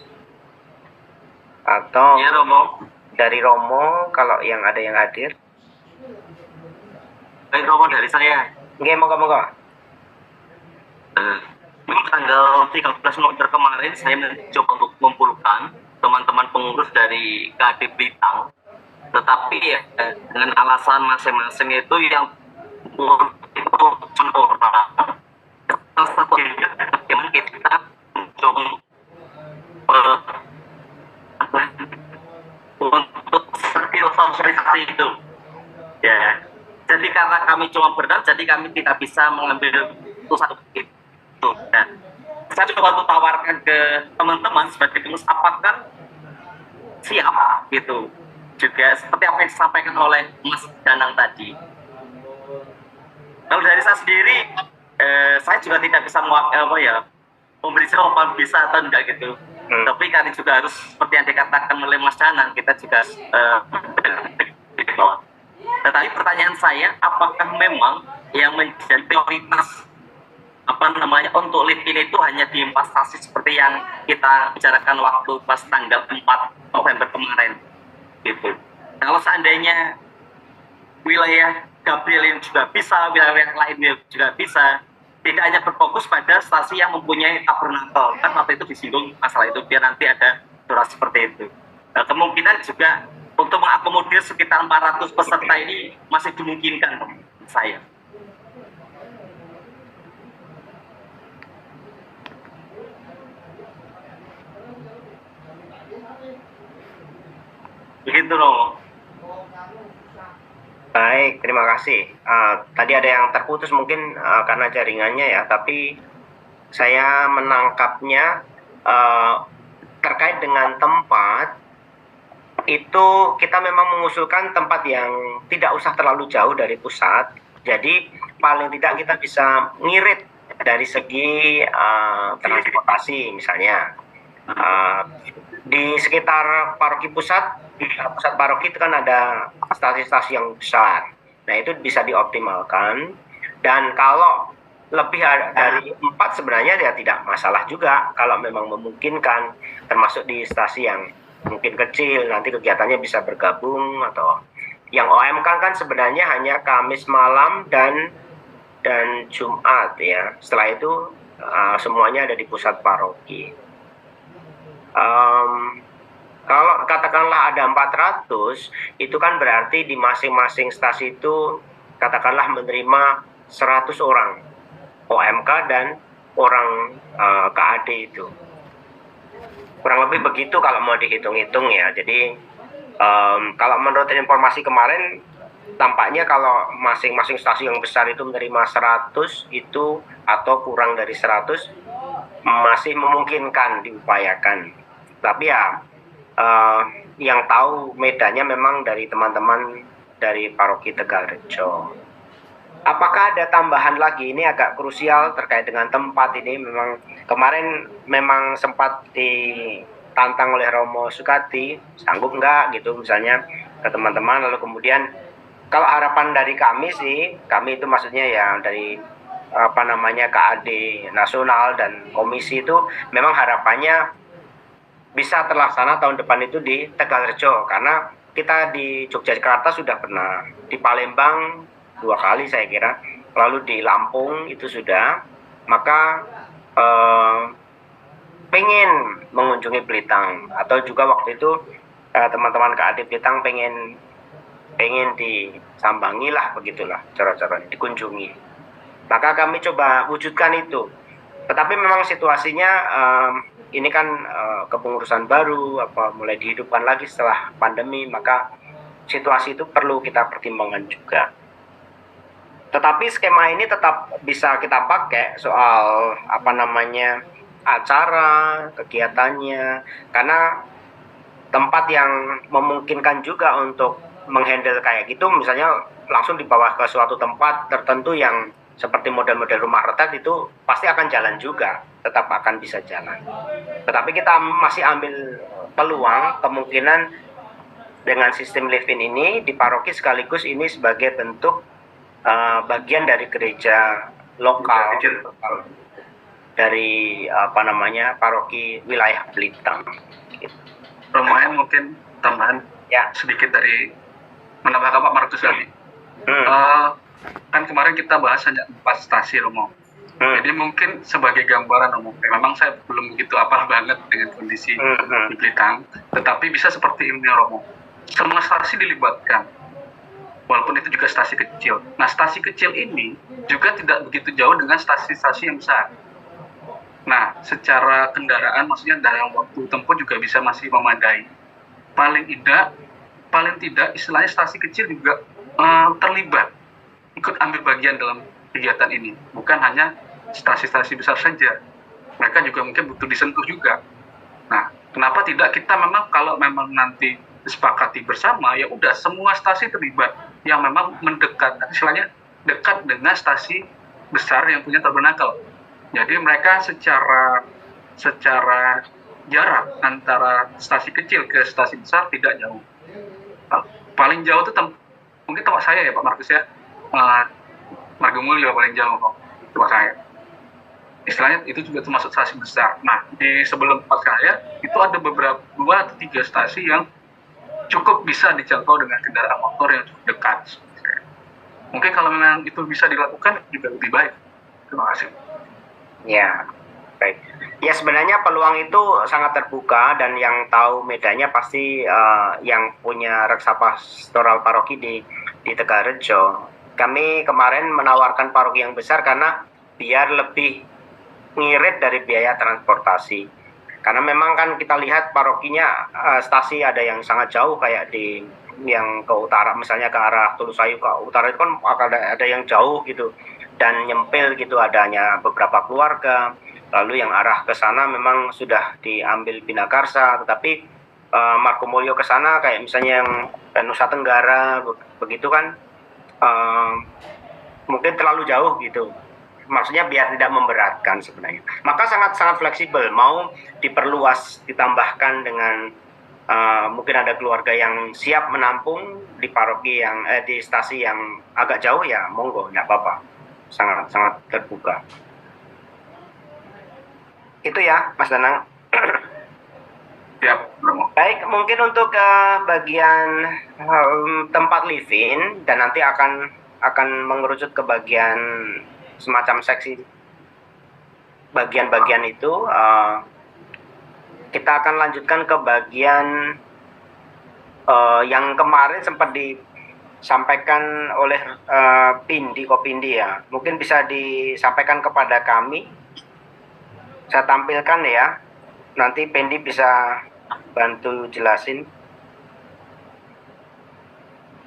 Atau Ya, Romo. dari Romo, kalau yang ada yang hadir? Baik, Romo, dari saya. Oke, moga-moga. Memang tanggal 13 November kemarin saya mencoba untuk mengumpulkan teman-teman pengurus dari KAD Blitang, tetapi ya, dengan alasan masing-masing itu yang orang salah satunya bagaimana kita mencoba untuk sosialisasi itu ya. Jadi karena kami cuma berenam, jadi kami tidak bisa mengambil satu itu. Nah, saya coba untuk tawarkan ke teman-teman sebagai pengurus, apakah siap gitu, juga seperti apa yang disampaikan oleh Mas Danang tadi. Kalau dari saya sendiri, saya juga tidak bisa memberi jawaban bisa atau enggak gitu. Tapi kali juga harus seperti yang dikatakan oleh Mas Danang, kita juga tetapi pertanyaan saya, apakah memang yang menjadi prioritas untuk living itu hanya diinvestasi seperti yang kita bicarakan waktu pas tanggal 4 November kemarin gitu. Kalau seandainya wilayah Gabriel yang juga bisa, wilayah lainnya juga bisa, tidak hanya berfokus pada stasi yang mempunyai tabernakel, kan waktu itu disinggung masalah itu, biar nanti ada durasi seperti itu. Nah, kemungkinan juga untuk mengakomodir sekitar 400 peserta ini masih dimungkinkan saya. Begitu loh. Baik, terima kasih. Tadi ada yang terputus mungkin karena jaringannya ya, tapi saya menangkapnya terkait dengan tempat. Itu kita memang mengusulkan tempat yang tidak usah terlalu jauh dari pusat. Jadi paling tidak kita bisa ngirit dari segi transportasi misalnya. Di sekitar paroki pusat paroki itu kan ada stasi-stasi yang besar. Nah, itu bisa dioptimalkan. Dan kalau lebih dari 4 sebenarnya ya tidak masalah juga kalau memang memungkinkan, termasuk di stasi yang mungkin kecil, nanti kegiatannya bisa bergabung. Atau yang OM kan sebenarnya hanya Kamis malam dan Jumat ya. Setelah itu semuanya ada di pusat paroki. Kalau katakanlah ada 400, itu kan berarti di masing-masing stasi itu katakanlah menerima 100 orang OMK dan orang KAD itu. Kurang lebih begitu kalau mau dihitung-hitung ya. Jadi kalau menurut informasi kemarin, tampaknya kalau masing-masing stasi yang besar itu menerima 100 itu atau kurang dari 100 masih memungkinkan diupayakan. Tapi ya yang tahu medannya memang dari teman-teman dari paroki Tegalrejo. Apakah ada tambahan lagi? Ini agak krusial terkait dengan tempat ini. Memang kemarin memang sempat ditantang oleh Romo Sukati, sanggup nggak gitu misalnya ke teman-teman. Lalu kemudian kalau harapan dari kami sih, kami itu maksudnya ya dari apa namanya KAD nasional dan komisi itu memang harapannya bisa terlaksana tahun depan itu di Tegalrejo, karena kita di Yogyakarta sudah pernah, di Palembang 2 kali saya kira, lalu di Lampung itu sudah, maka pengen mengunjungi Belitang, atau juga waktu itu teman-teman KAD Belitang pengen disambangi lah, begitulah cara-caranya, dikunjungi. Maka kami coba wujudkan itu. Tetapi memang situasinya ini kan kepengurusan baru, mulai dihidupkan lagi setelah pandemi, maka situasi itu perlu kita pertimbangkan juga. Tetapi skema ini tetap bisa kita pakai soal apa namanya acara, kegiatannya, karena tempat yang memungkinkan juga untuk menghandle kayak gitu, misalnya langsung dibawa ke suatu tempat tertentu yang seperti model-model rumah retret, itu pasti akan jalan juga, tetap akan bisa jalan. Tetapi kita masih ambil peluang, kemungkinan dengan sistem live-in ini di paroki sekaligus ini sebagai bentuk bagian dari gereja lokal dari apa namanya paroki wilayah Belitang. Romain mungkin tambahan Ya. sedikit dari menambahkan Pak Markus tadi. Kan kemarin kita bahas hanya 4 stasi Romo. Jadi mungkin sebagai gambaran Romo, memang saya belum begitu apal banget dengan kondisi di Belitang, tetapi bisa seperti ini Romo. Semua stasi dilibatkan, walaupun itu juga stasi kecil. Nah, stasi kecil ini juga tidak begitu jauh dengan stasi-stasi yang besar. Nah, secara kendaraan, maksudnya dalam waktu tempuh juga bisa masih memadai. Paling tidak istilahnya stasi kecil juga terlibat, ikut ambil bagian dalam kegiatan ini. Bukan hanya stasi-stasi besar saja, mereka juga mungkin butuh disentuh juga. Nah, kenapa tidak kita memang kalau memang nanti disepakati bersama, ya udah semua stasi terlibat yang memang mendekat, istilahnya dekat dengan stasi besar yang punya tabernakel. Jadi mereka secara jarak antara stasi kecil ke stasi besar tidak jauh. Paling jauh itu mungkin tempat saya ya Pak Markus ya, Margomulyo paling jauh tempat saya. Istilahnya itu juga termasuk stasi besar. Nah, di sebelum tempat saya itu ada beberapa 2 atau 3 stasi yang cukup bisa dijangkau dengan kendaraan motor yang cukup dekat. Mungkin kalau memang itu bisa dilakukan juga lebih baik. Terima kasih. Ya, baik. Ya sebenarnya peluang itu sangat terbuka, dan yang tahu medannya pasti yang punya reksa pastoral paroki di Tegalrejo. Kami kemarin menawarkan paroki yang besar karena biar lebih ngirit dari biaya transportasi. Karena memang kan kita lihat parokinya stasi ada yang sangat jauh, kayak di yang ke utara, misalnya ke arah Tulusayu ke utara itu kan ada yang jauh gitu dan nyempil gitu, adanya beberapa keluarga. Lalu yang arah ke sana memang sudah diambil Binakarsa, tetapi Margomulyo ke sana kayak misalnya yang Nusa Tenggara begitu kan mungkin terlalu jauh gitu. Maksudnya biar tidak memberatkan sebenarnya. Maka sangat fleksibel, mau diperluas, ditambahkan dengan mungkin ada keluarga yang siap menampung di paroki yang di stasi yang agak jauh, ya monggo, nggak apa-apa, sangat terbuka. Itu ya Mas Danang. Ya, Romo. Baik, mungkin untuk bagian tempat live-in, dan nanti akan mengerucut ke bagian semacam seksi bagian-bagian itu. Kita akan lanjutkan ke bagian yang kemarin sempat disampaikan oleh Kopindi ya. Mungkin bisa disampaikan kepada kami. Saya tampilkan ya. Nanti Pendi bisa bantu jelasin.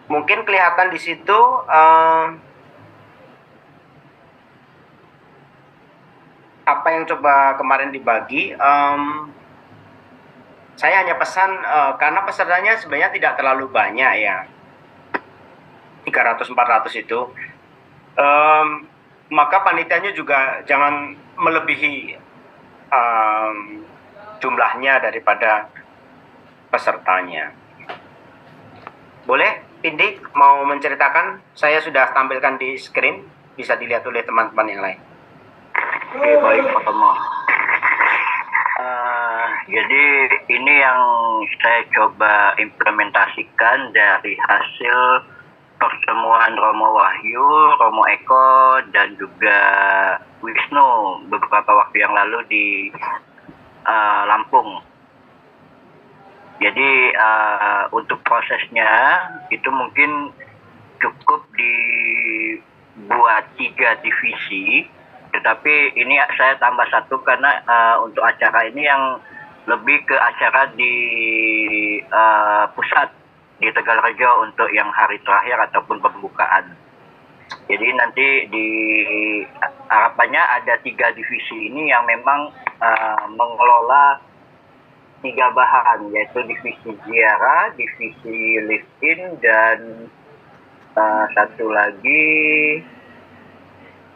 Mungkin kelihatan di situ apa yang coba kemarin dibagi. Saya hanya pesan karena pesertanya sebenarnya tidak terlalu banyak ya, 300-400 itu. maka panitianya juga jangan melebihi jumlahnya daripada pesertanya. Boleh, Pindi mau menceritakan? Saya sudah tampilkan di screen, bisa dilihat oleh teman-teman yang lain. Oke, baik Pak Tomo. Jadi ini yang saya coba implementasikan dari hasil pertemuan Romo Wahyu, Romo Eko, dan juga Wisnu beberapa waktu yang lalu di Lampung. Jadi untuk prosesnya itu mungkin cukup dibuat 3 divisi, tetapi ini saya tambah 1 karena untuk acara ini yang lebih ke acara di pusat di Tegalrejo untuk yang hari terakhir ataupun pembukaan. Jadi nanti di harapannya ada 3 divisi ini yang memang mengelola 3 bahan, yaitu divisi ziarah, divisi live-in, dan satu lagi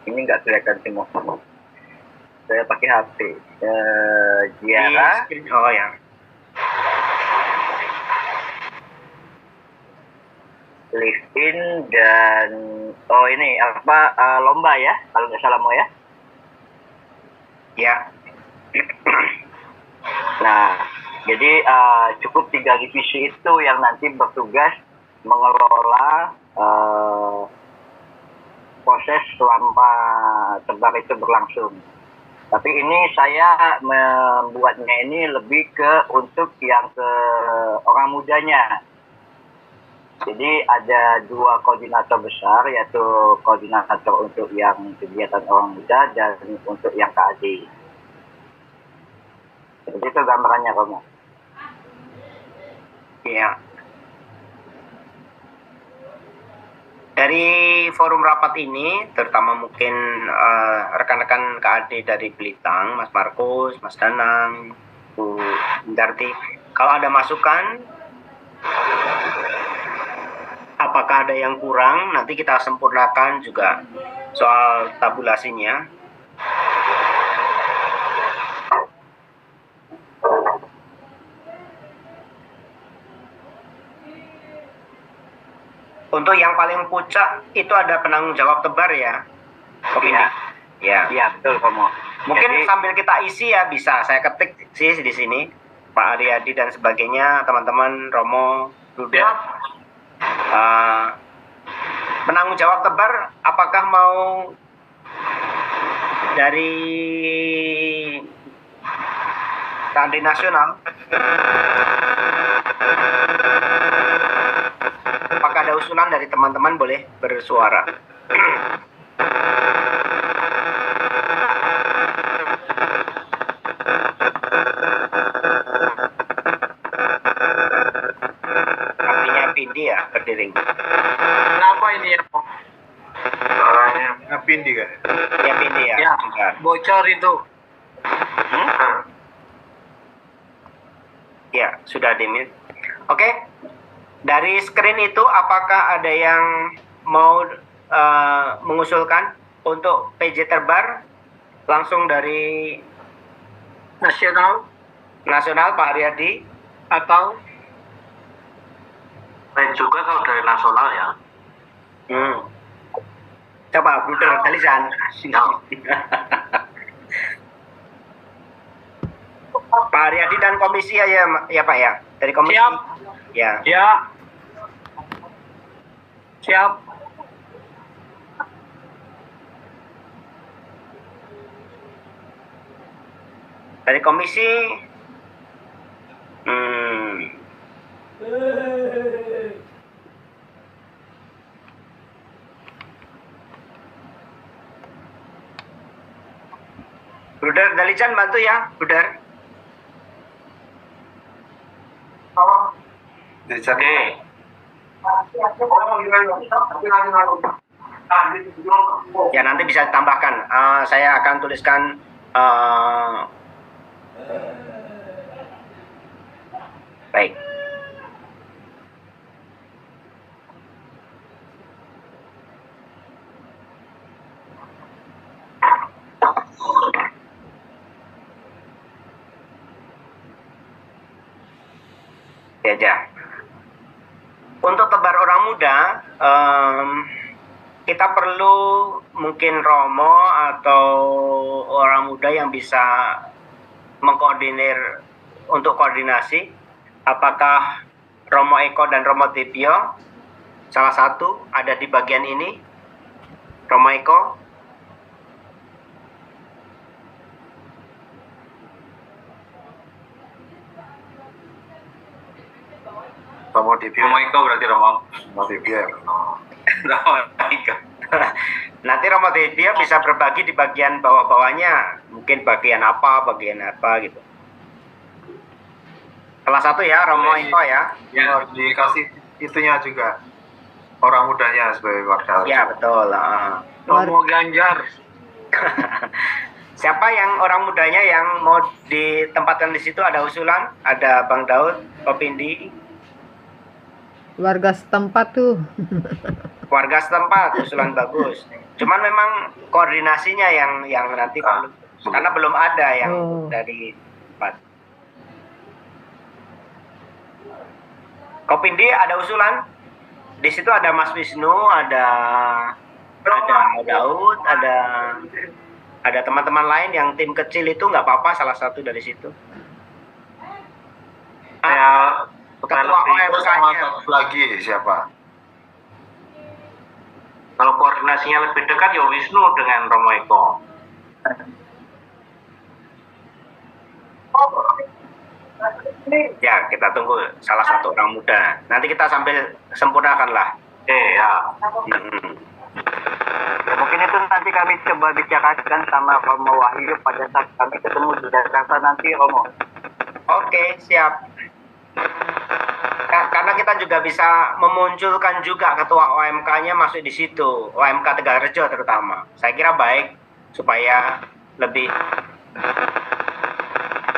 ini nggak kelihatan semua. Saya pakai HP. Ziarah. Oh ya. Live-in dan ini lomba ya, kalau nggak salah mau ya. Ya. Nah, jadi cukup 3 divisi itu yang nanti bertugas mengelola proses selama tebar itu berlangsung. Tapi ini saya membuatnya ini lebih ke untuk yang ke orang mudanya. Jadi ada 2 koordinator besar, yaitu koordinator untuk yang kegiatan orang muda dan untuk yang KAD. Seperti itu gambarannya, Romo. Iya. Dari forum rapat ini, terutama mungkin rekan-rekan KAD dari Belitang, Mas Markus, Mas Danang, Bu Indarti, kalau ada masukan, apakah ada yang kurang, nanti kita sempurnakan juga soal tabulasinya. Untuk yang paling puncak itu ada penanggung jawab tebar ya, Kopindi. Ya. Iya, betul, Romo. Mungkin Jadi, sambil kita isi ya bisa saya ketik sih di sini, Pak Aryadi dan sebagainya, teman-teman Romo, Ruda. Penanggung jawab tebar, apakah mau dari KAD nasional? Apakah ada usulan dari teman-teman, boleh bersuara. Artinya Pindi ya, berdering. Kenapa ini ya? Pindi kan? Ya Pindi ya. Ya, Bentar. bocor itu. Ya, sudah di-mute. Oke. Dari screen itu apakah ada yang mau mengusulkan untuk PJ terbar langsung dari nasional Pak Aryadi Atau Baik juga kalau dari nasional ya. Coba Bruder Dalisan. Pak Aryadi dan komisi ya Pak ya. Dari komisi. Siap. Ya. ya. Siap. Dari komisi Bruder Dalisan bantu ya, Bruder. Oke. Ya nanti bisa ditambahkan. Saya akan tuliskan baik. Ya, Ja. Untuk tebar orang muda, kita perlu mungkin Romo atau orang muda yang bisa mengkoordinir untuk koordinasi. Apakah Romo Eko dan Romo Tibio salah satu ada di bagian ini? Romo Eko? Romo Dibio. Romo Eko berarti Romo. Romo Dibio. Romo Eko. Nanti Romo Tibio bisa berbagi di bagian bawah-bawahnya. Mungkin bagian apa gitu. Salah satu ya, Romo Eko ya. Ya, dikasih itunya juga. Orang mudanya sebagai warga. Ya, betul. Romo Ganjar. Siapa yang orang mudanya yang mau ditempatkan di situ? Ada usulan? Ada Bang Daud, Kopindi, Warga setempat tuh. warga setempat, usulan bagus. Cuman memang koordinasinya yang nanti perlu, karena belum ada yang dari tempat. Kopindi ada usulan? Di situ ada Mas Wisnu, ada Daud, ada teman-teman lain yang tim kecil itu nggak apa-apa, salah satu dari situ. Ya, Ketua terus sama OMK-nya. satu lagi siapa? Kalau koordinasinya lebih dekat ya Wisnu dengan Romo Eko. Ya, kita tunggu salah satu orang muda. Nanti kita sambil sempurnakan lah. Ya. Ya, mungkin itu nanti kami coba bicarakan sama Romo Wahyu pada saat kami ketemu di Jakarta nanti, Romo. Oke, siap. Karena kita juga bisa memunculkan juga ketua OMK-nya masuk di situ, OMK Tegalrejo terutama. Saya kira baik supaya lebih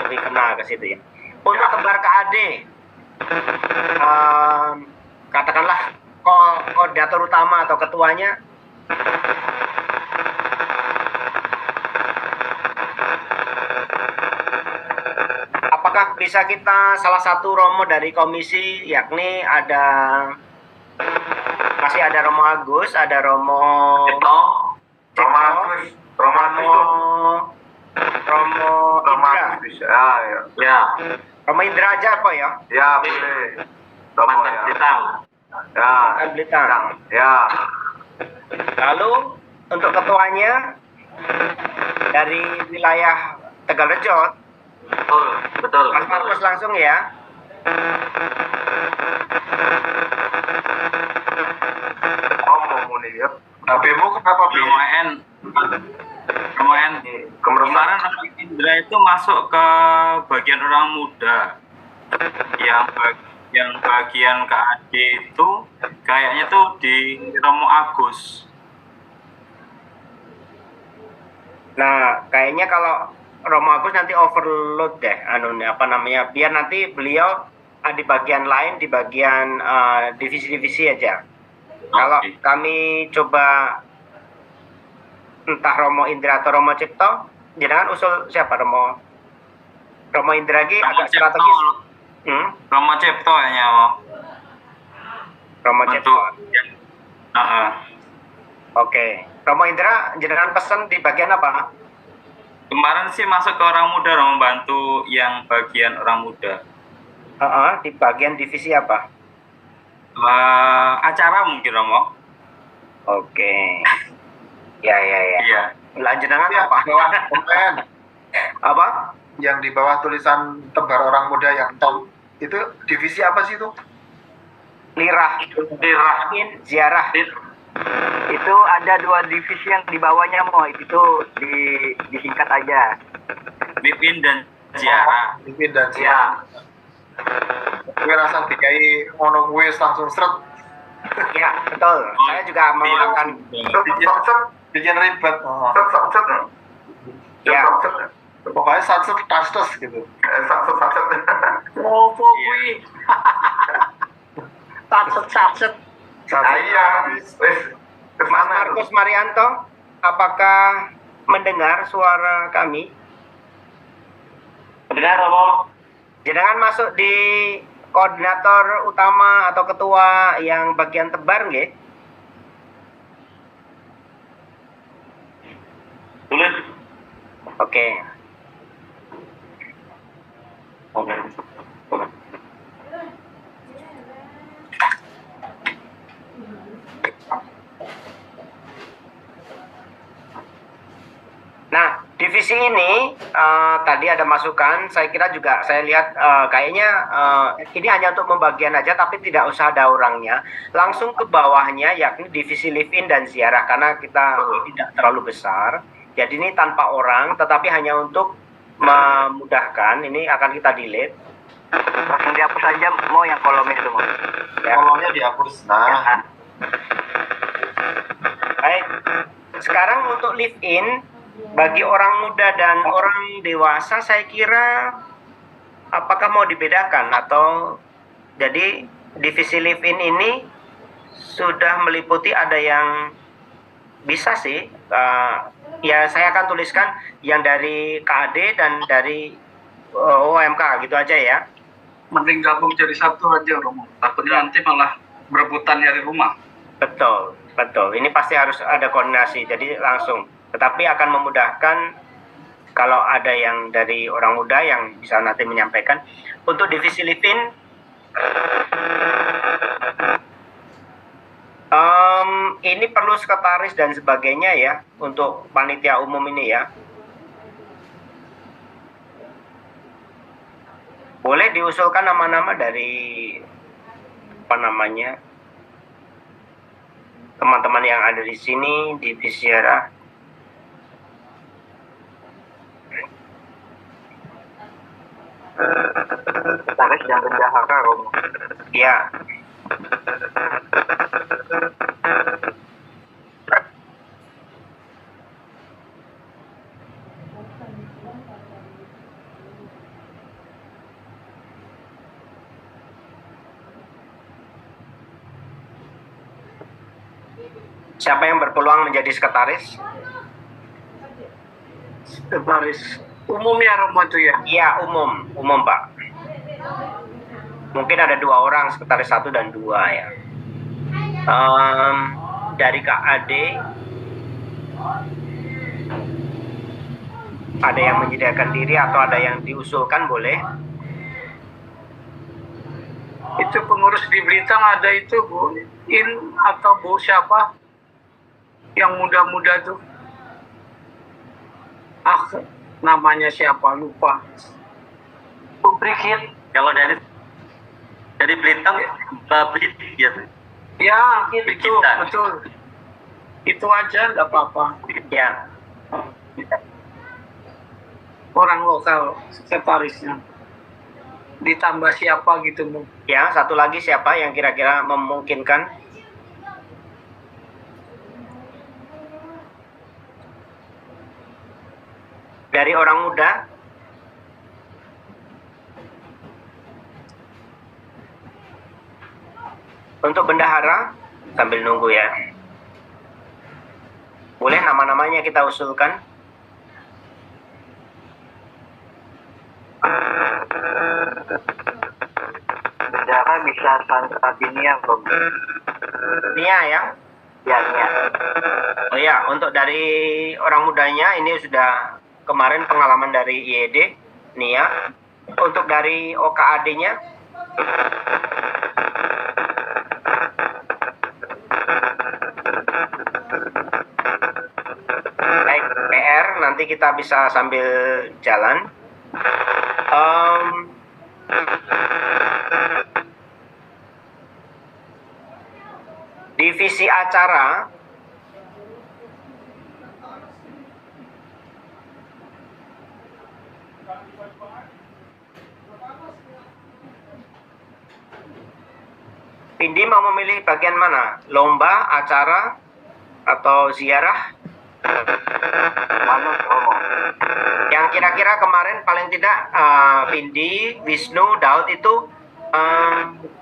kena ke situ ya. Untuk tebar KAD, katakanlah koordinator utama atau ketuanya apakah bisa kita salah satu Romo dari komisi, yakni masih ada Romo Agus, ada Romo Romo Indra. Bisa. Ya. Romo Indra aja apa ya? Ya, boleh. Romo Mantan ya. Blitar. Ya. Blitar. Ya. Lalu untuk ketuanya dari wilayah Tegalrejo, Betul. Mas Markus langsung ya. Romo nih ya. HPmu kenapa Romo N. Kemarin Romo Indra itu masuk ke bagian orang muda. Yang bagian KAD itu kayaknya tuh di Romo Agus. Nah, kayaknya kalau Romo Agus nanti overload deh, biar nanti beliau di bagian lain, di bagian divisi-divisi aja. Kalau kami coba entah Romo Indra atau Romo Cipto, jangan usul siapa Romo Indra lagi agak strategis. Romo Cipto kayaknya. Romo Cipto. Oke. Romo Indra, jenengan pesan di bagian apa? Kemarin sih masuk ke orang muda, Romo bantu yang bagian orang muda. Di bagian divisi apa? Acara mungkin Romo. Oke. Ya. Iya. Jenengan Ya, apa? bawah komen. Apa? Yang di bawah tulisan tebar orang muda yang top itu divisi apa sih itu? Lirah. Ziarah. Itu ada 2 divisi yang di bawahnya, Mo. Itu disingkat aja. Bipin dan Ziarah. Pimpin dan siap. Gue rasa dikai ono gue langsung seret. Ya, betul. Saya juga menggunakan Bikin ribet. ya. Pokoknya satu tas gitu. Provo kuwi. Sacet. Mas Markus Marianto, apakah mendengar suara kami? Benar Romo. Jenengan masuk di koordinator utama atau ketua yang bagian tebar nggih? Boleh. Oke. Nah, divisi ini tadi ada masukan. Saya kira juga saya lihat kayaknya ini hanya untuk pembagian aja, tapi tidak usah ada orangnya. Langsung ke bawahnya, yakni divisi live-in dan ziarah, karena kita tidak terlalu besar. Jadi ini tanpa orang, tetapi hanya untuk memudahkan. Ini akan kita delete. Langsung dihapus aja, mau yang kolom itu mau. Ya. Kolomnya dihapus. Nah, Baik. Sekarang untuk live-in bagi orang muda dan orang dewasa, saya kira apakah mau dibedakan atau jadi divisi live-in ini sudah meliputi ada yang bisa sih. Ya saya akan tuliskan yang dari KAD dan dari OMK gitu aja ya. Mending gabung jadi satu aja, Romo. Takutnya nanti malah berebutan nyari rumah. Betul, betul. Ini pasti harus ada koordinasi, jadi langsung. Tetapi akan memudahkan kalau ada yang dari orang muda yang bisa nanti menyampaikan. Untuk divisi live-in, ini perlu sekretaris dan sebagainya ya, untuk panitia umum ini ya. Boleh diusulkan nama-nama dari apa namanya teman-teman yang ada di sini di Visiara. Sekretaris dan bendahara, Romo. Ya. Siapa yang berpeluang menjadi sekretaris? Sekretaris umumnya Romo itu ya. Iya, umum Pak. Mungkin ada 2 orang, sekretaris 1 dan 2 ya. Dari KAD ada yang menyediakan diri atau ada yang diusulkan, boleh. Itu pengurus di Blitar ada itu Bu In atau Bu siapa yang muda-muda tuh. Namanya siapa lupa. Bu Brigit. Kalau dari Blitar, Mbak Brigit ya. Ya, itu betul. Itu aja nggak apa-apa. Ya. Orang lokal sekretarisnya. Ditambah siapa gitu Bu. Ya, satu lagi siapa yang kira-kira memungkinkan? Dari orang muda? Untuk bendahara, sambil nunggu ya. Boleh nama-namanya kita usulkan? Bendahara bisa Sandra Binia, Romo. Nia ya? Ya, Nia. Oh ya, untuk dari orang mudanya ini sudah kemarin pengalaman dari IED, Nia. Untuk dari OKAD-nya, baik, PR nanti kita bisa sambil jalan. Divisi acara, Pindi mau memilih bagian mana? Lomba, acara, atau ziarah? Mana, Romo? Yang kira-kira kemarin paling tidak Pindi, Wisnu, Daud itu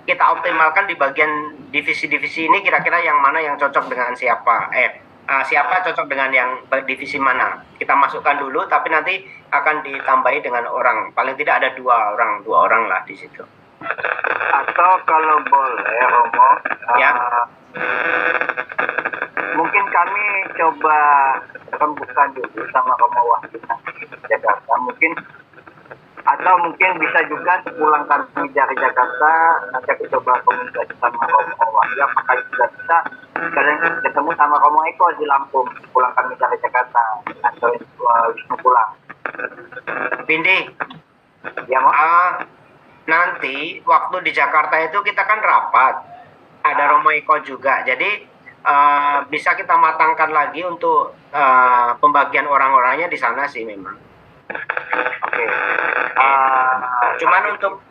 kita optimalkan di bagian divisi-divisi ini, kira-kira yang mana yang cocok dengan siapa? Siapa cocok dengan yang divisi mana? Kita masukkan dulu, tapi nanti akan ditambahi dengan orang. Paling tidak ada dua orang lah di situ. Atau kalau boleh Romo, Ya. mungkin kami coba rembukan dulu sama Romo Wahyu di Jakarta. Mungkin bisa juga sepulang kami dari Jakarta, nanti aku coba komunikasi sama Romo Wahyu. Apakah juga bisa kalian ketemu sama Romo Eko di Lampung sepulang kami dari Jakarta atau Wisnu pulang. Bindi, Ya Mo? nanti waktu di Jakarta itu kita kan rapat, ada Romo Eko juga, jadi bisa kita matangkan lagi untuk pembagian orang-orangnya di sana sih memang. Oke. Cuman untuk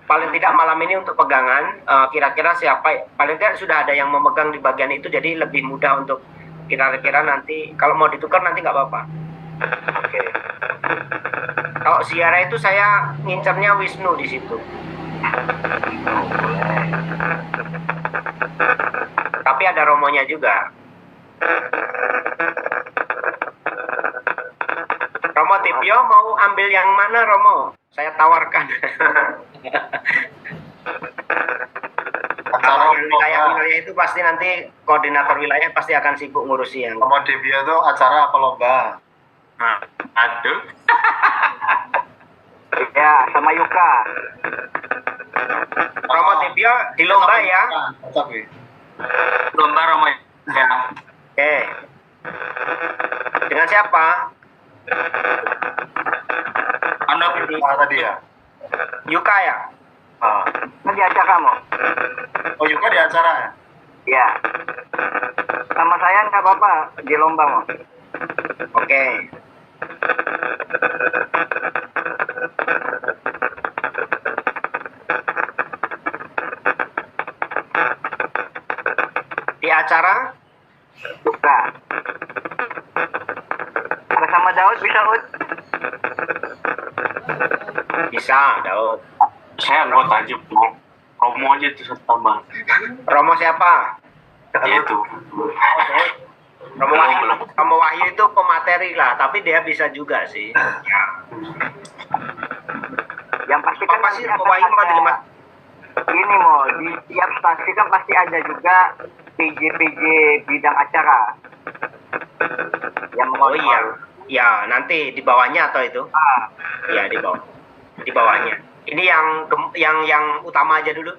paling tidak malam ini untuk pegangan, kira-kira siapa, paling tidak sudah ada yang memegang di bagian itu, jadi lebih mudah untuk kira-kira nanti kalau mau ditukar nanti nggak apa-apa. Oke. Kalau ziarah itu saya ngincernya Wisnu di situ. Tapi ada Romonya juga. Romo Tipio mau ambil yang mana Romo? Saya tawarkan. Kalau yang wilayah-wilayah itu pasti nanti koordinator wilayah pasti akan sibuk ngurusi yang. Romo Debio itu acara apa lomba? Nah, aduh. Ya, sama Yuka. Romo Tipio di lomba ya. Tapi Lomba Romo ya. Oke. Dengan siapa? tadi ya. Yuka ya? Kan di acara kamu? Oh Yuka di acara ya? Ya. Sama saya nggak apa-apa di lomba Mo. Oke. Di acara? Yuka. Bersama Daud bisa Ud? Bisa, Daud. Saya anggota aja, Bro. Romo aja itu tambah. Romo siapa? Itu. Romo Wahyu itu pemateri lah, tapi dia bisa juga sih. Ya. Yang pasti kan Apa sih nanti Romo akan Wahyu mau ada- dilemas? Ini Mo, di tiap stasi kan pasti ada juga PJ-PJ bidang acara yang Oh mengontrol. iya. Ya, nanti di bawahnya atau itu? Ya, di bawah. Di bawahnya. Ini yang utama aja dulu.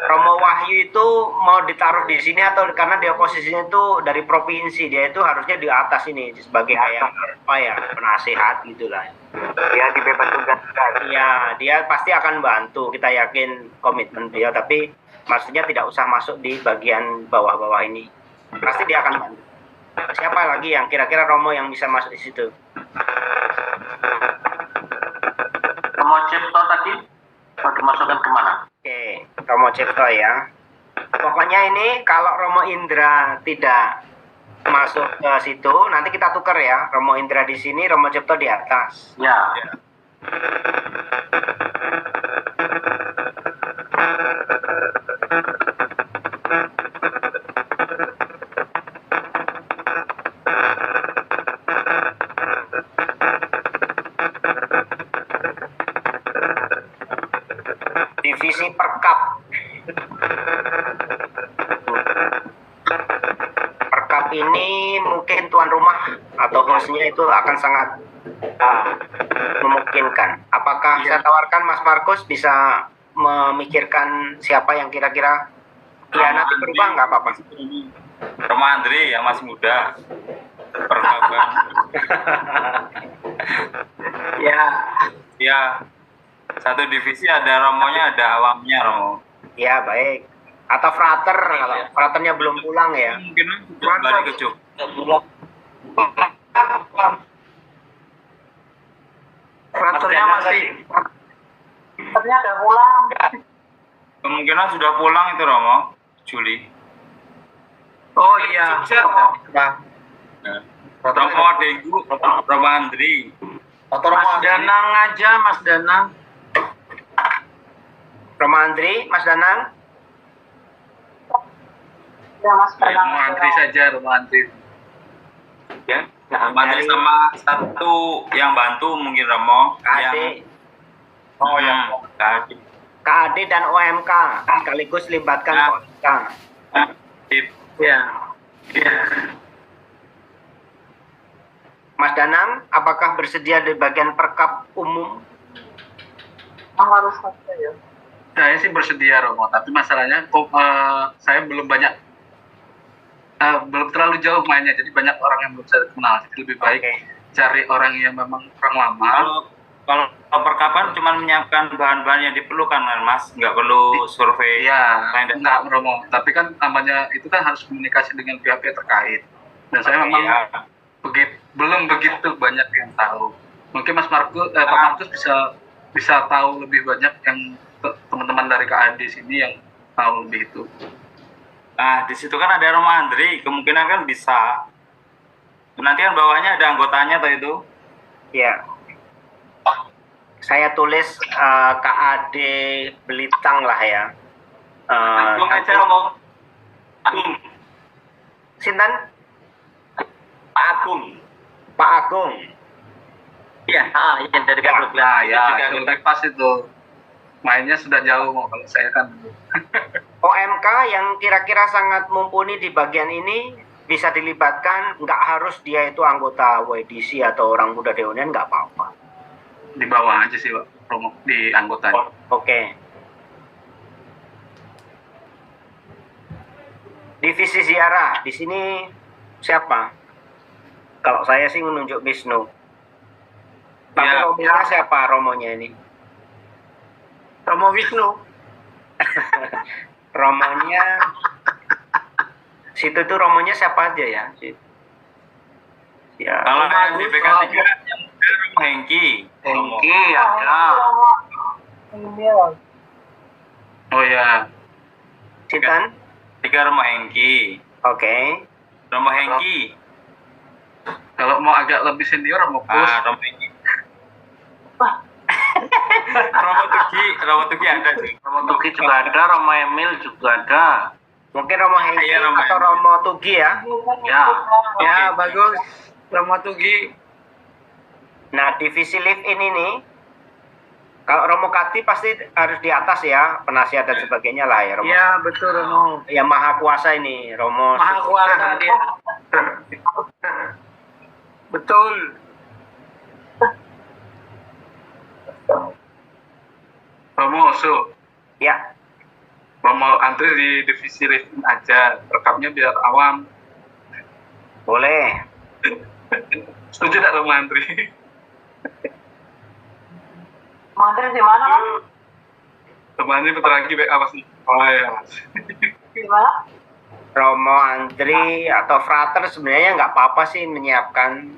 Romo Wahyu itu mau ditaruh di sini atau karena dia posisinya itu dari provinsi, dia itu harusnya di atas ini sebagai kayak apa ya, penasehat gitulah. Ya dibebas tugas kan. Iya, dia pasti akan bantu. Kita yakin komitmen dia, tapi maksudnya tidak usah masuk di bagian bawah-bawah ini. Pasti dia akan bantu. Siapa lagi yang kira-kira Romo yang bisa masuk di situ? Romo Cipto tadi mau dimasukkan kemana? Oke, Romo Cipto ya. Pokoknya ini kalau Romo Indra tidak masuk ke situ, nanti kita tukar ya. Romo Indra di sini, Romo Cipto di atas. Ya. Divisi Perkap. Perkap ini mungkin tuan rumah atau hostnya itu akan sangat memungkinkan. Apakah saya tawarkan Mas Markus bisa memikirkan siapa yang kira-kira ya nanti berubah nggak apa-apa. Romo Andre yang masih muda. Perkaban. Ya, Ya. Satu divisi ada romonya, ada awamnya Romo. Ya baik. Atau frater kalau fraternya belum pulang ya. Mungkin sudah balik ke Jogja. fraternya masih. Ternyata udah pulang. Kemungkinan sudah pulang itu Romo. Juli. Oh iya. Nah, Romo Denggu, Romo Andri. atau Romo Mas Danang aja, Mas Danang. Romo Andri, Mas Danang. Ya Mas Romo Andri saja, Romo Andri. Ya. Romo Andri sama satu yang bantu mungkin Romo. Kasih. Oh ya. KAD. KAD dan OMK sekaligus libatkan Nah. OMK. Ya. Mas Danang, apakah bersedia di bagian perkap umum? Harus ada ya. Saya sih bersedia Romo, tapi masalahnya saya belum terlalu jauh mainnya, jadi banyak orang yang belum saya kenal. Jadi lebih baik Oke. cari orang yang memang orang lama. Kalau perkapan cuma menyiapkan bahan-bahan yang diperlukan kan Mas, nggak perlu survei. Iya, Lain enggak Romo. Tapi kan namanya itu kan harus komunikasi dengan pihak-pihak terkait. Dan saya memang Iya. belum begitu banyak yang tahu. Mungkin Pak Markus bisa tahu lebih banyak yang teman-teman dari KAD sini yang tahu lebih itu. Nah, di situ kan ada Romo Andri, kemungkinan kan bisa. Nanti kan bawahnya ada anggotanya atau itu. Ya. Saya tulis KAD Belitang lah ya. Agung aja Romo. Agung. Sinten? Pak Agung. Pak Agung. Iya, yang dari Kabel Nah, Itu ya, juga itu anggota. pas itu. Mainnya sudah jauh kalau saya kan. OMK yang kira-kira sangat mumpuni di bagian ini bisa dilibatkan, nggak harus dia itu anggota WDC atau orang muda Deonian, nggak apa-apa. Di bawah aja sih Pak Romo, di anggota. Oke. Divisi ziarah di sini siapa? Kalau saya sih menunjuk Wisnu. Tapi Ya. romonya siapa romonya ini? Romo Wisnu. Romonya situ tuh romonya siapa aja ya? Ya. Kalau Romo yang di Agus, PK3 yang muda Romo Hengki. Hengki ada. Oh ya, Sitan? 3 Romo Hengki. Oke. Romo Hengki. kalau mau agak lebih senior Romo Kus. Romo Hengki. Romo Tugi ada sih. Romo Tugi juga ada, Romo Emil juga ada. Mungkin Romo Hengki Iya, Romo atau Hengki. Romo Tugi ya. Ya, Ya, Oke. bagus. Romo Tugi. Nah, divisi live ini nih, kalau Romo Kati pasti harus di atas ya, penasihat dan sebagainya lah ya Romo. Ya, betul Romo. Yang maha kuasa ini, Romo. Maha kuasa dia. Betul. Romo Oso. Ya, Romo antri di divisi living aja, rekapnya biar awam. boleh. Setuju tak Romo antri? Mandiri di mana kan? Romo antri bentar lagi apa sih? Oh ya. Di mana? Romo Andri atau frater sebenarnya nggak apa-apa sih menyiapkan,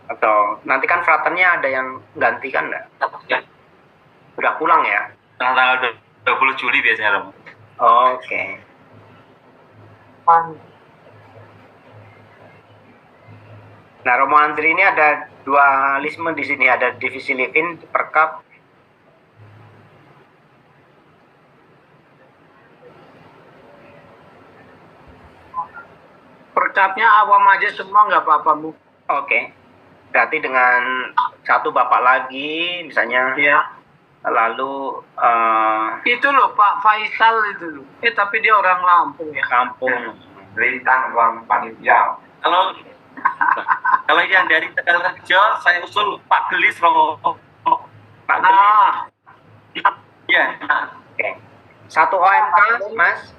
atau nanti kan fraternya ada yang gantikan nggak? Udah pulang ya? Tanggal 20 Juli biasanya Romo. Oke. Nah, Romo Andri ini ada dualisme di sini, ada divisi living, perkap. Perkapnya awam aja semua nggak apa-apa, Bu. Oke. Berarti dengan satu bapak lagi, misalnya, Ya. lalu Itu loh Pak Faisal itu loh. Tapi dia orang Lampung ya. kampung. Rintang Bang Panitia. Kalau yang dari Tegalrejo, saya usul Pak Gelis Romo. Pak Gelis. Nah, Iya. Oke. Satu OMK, Mas.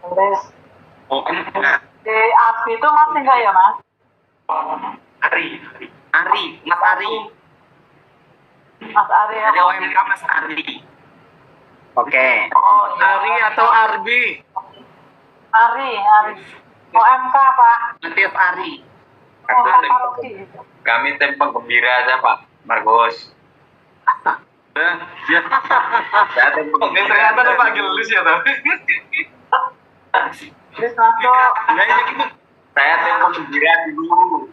Terus Oh, di ASPI itu masih nggak ya Mas? Ari, Mas Ari. Mas Ari ya? Dari OMK Mas Ari. Oke. Oh, Ari atau Arbi. Ari. OMK Pak. Nanti Ari. OMK Rocky. Kami tim penggembira aja Pak Markus. Ya. Ternyata ada Pak Gelis ya tapi. Terus masuk. Nah, ya gitu. Saya tim penggembira dulu.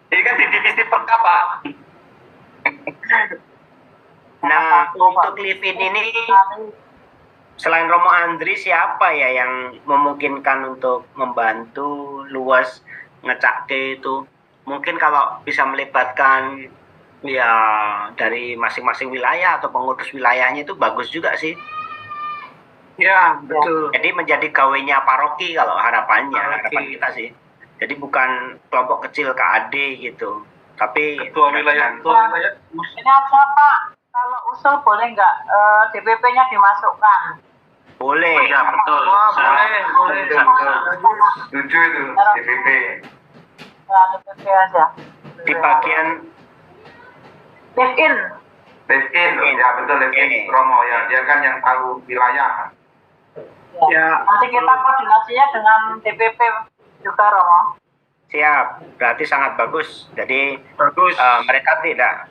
Ini kan di divisi perkap, Pak. Nah, untuk live-in ini selain Romo Andri siapa ya yang memungkinkan untuk membantu luas ngecake itu? Mungkin kalau bisa melibatkan ya dari masing-masing wilayah atau pengurus wilayahnya itu bagus juga sih. Ya, betul. Jadi menjadi gawenya paroki kalau harapan Paroki. kita sih. Jadi bukan kelompok kecil KAD gitu, tapi Ketua wilayah, Ini aja Pak, kalau usul boleh nggak DPP-nya dimasukkan? boleh. Ya betul. Wah, boleh. Setuju itu, DPP. Ya, DPP aja. Di bagian Live in. Live in, ya betul, live in. Oke. Romo, ya dia kan yang tahu wilayah. Ya. Nanti kita koordinasinya dengan DPP juga, Romo. siap, berarti sangat bagus. Jadi Bagus. mereka tidak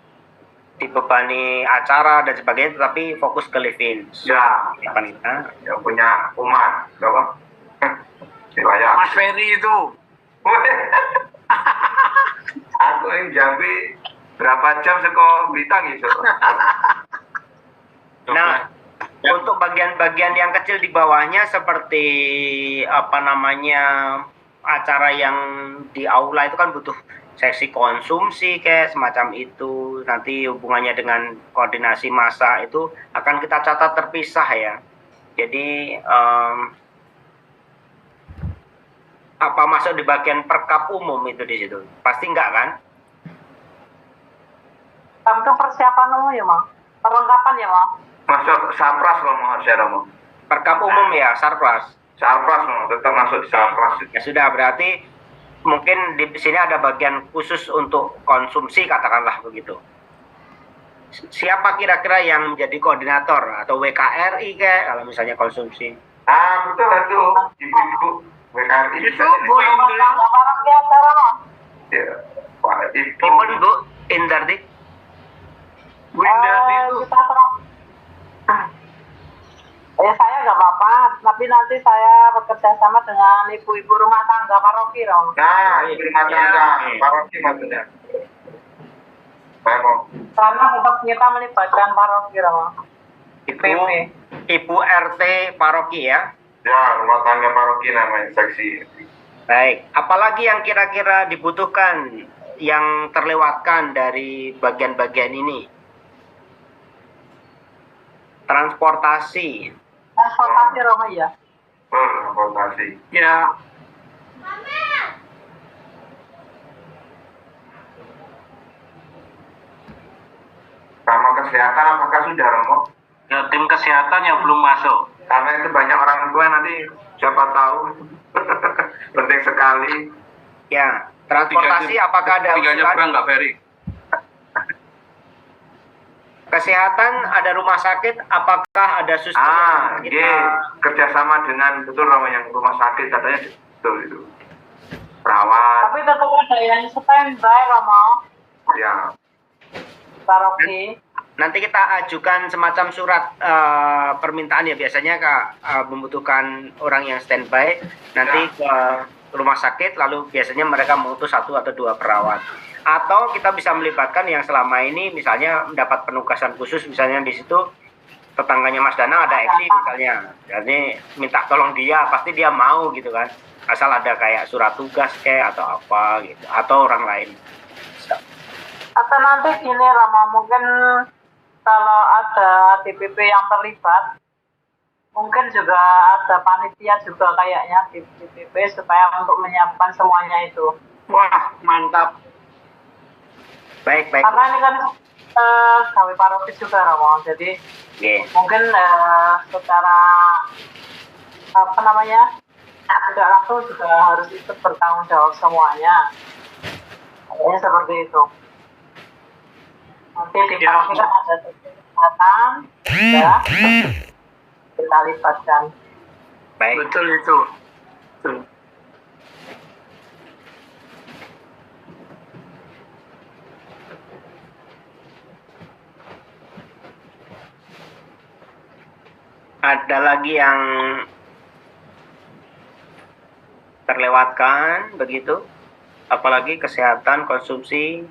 dibebani acara dan sebagainya, tetapi fokus ke live-in. Ya, Harapan kita. yang punya umat, apa? Wilayah. Mas Ferry itu. Aku yang Jambi berapa jam seko Blitar gitu. Nah, untuk bagian-bagian yang kecil di bawahnya seperti apa namanya acara yang di aula itu kan butuh seksi konsumsi kayak semacam itu. Nanti hubungannya dengan koordinasi massa itu akan kita catat terpisah ya. Jadi apa masuk di bagian perkap umum itu di situ? Pasti enggak kan? Tapi itu persiapan Romo ya, Mang? Perlengkapan ya, Mang? Masuk Sarpras Romo, harusnya Romo. Perkap umum ya, Sarpras. Sarpras Romo, tetap masuk di Sarpras. Ya sudah, berarti mungkin di sini ada bagian khusus untuk konsumsi, katakanlah begitu. Siapa kira-kira yang menjadi koordinator atau WKRI kayak kalau misalnya konsumsi? Ah, betul itu. Ibu-ibu WKRI. Itu Bu Indri. Nggak parah dia, Romo. Ya, Pak Ibu. Timun Bu Indardi. Bu Indardi itu. Kita serang. Saya nggak apa-apa, tapi nanti saya bekerja sama dengan ibu-ibu rumah tangga paroki, Romo. Nah, ibu rumah tangga, paroki maksudnya. Baik, Romo. Karena tetap kita melibatkan paroki, Romo. Ibu RT paroki ya. Ya, rumah tangga paroki namanya seksi. Baik, apalagi yang kira-kira dibutuhkan yang terlewatkan dari bagian-bagian ini? Transportasi. Transportasi, Romo, ya. Transportasi. Ya. Sama kesehatan apakah sudah, Romo? Ya, tim kesehatan yang belum masuk. Karena itu banyak orang tua nanti siapa tahu. Penting sekali. Ya, transportasi apakah ada Tiganya usulan? kurang nggak Ferry? Kesehatan ada rumah sakit, apakah ada suster Ah, yang iya, kerjasama dengan betul Romo yang rumah sakit katanya betul itu. Perawat, Tapi tetap ada yang standby, Romo. ya. Paroki. nanti kita ajukan semacam surat permintaan ya, biasanya membutuhkan orang yang standby nanti ke rumah sakit, lalu biasanya mereka mengutus 1 atau 2 perawat, atau kita bisa melibatkan yang selama ini misalnya mendapat penugasan khusus, misalnya di situ tetangganya Mas Danang ada FC misalnya, jadi minta tolong dia, pasti dia mau gitu kan, asal ada kayak surat tugas kayak atau apa gitu, atau orang lain. Atau nanti gini, Romo, mungkin kalau ada DPP yang terlibat, mungkin juga ada panitia juga kayaknya di DPP supaya untuk menyiapkan semuanya itu. Wah, mantap. Baik. Karena ini kan gawe paroki juga, Romo. Jadi Oke. mungkin secara apa namanya, tidak langsung juga harus ikut bertanggung jawab semuanya. Kayaknya seperti itu. Nanti di paroki kan ada kesehatan, ya, kita libatkan. Baik. Betul itu. Betul. Ada lagi yang terlewatkan begitu? Apalagi kesehatan, konsumsi.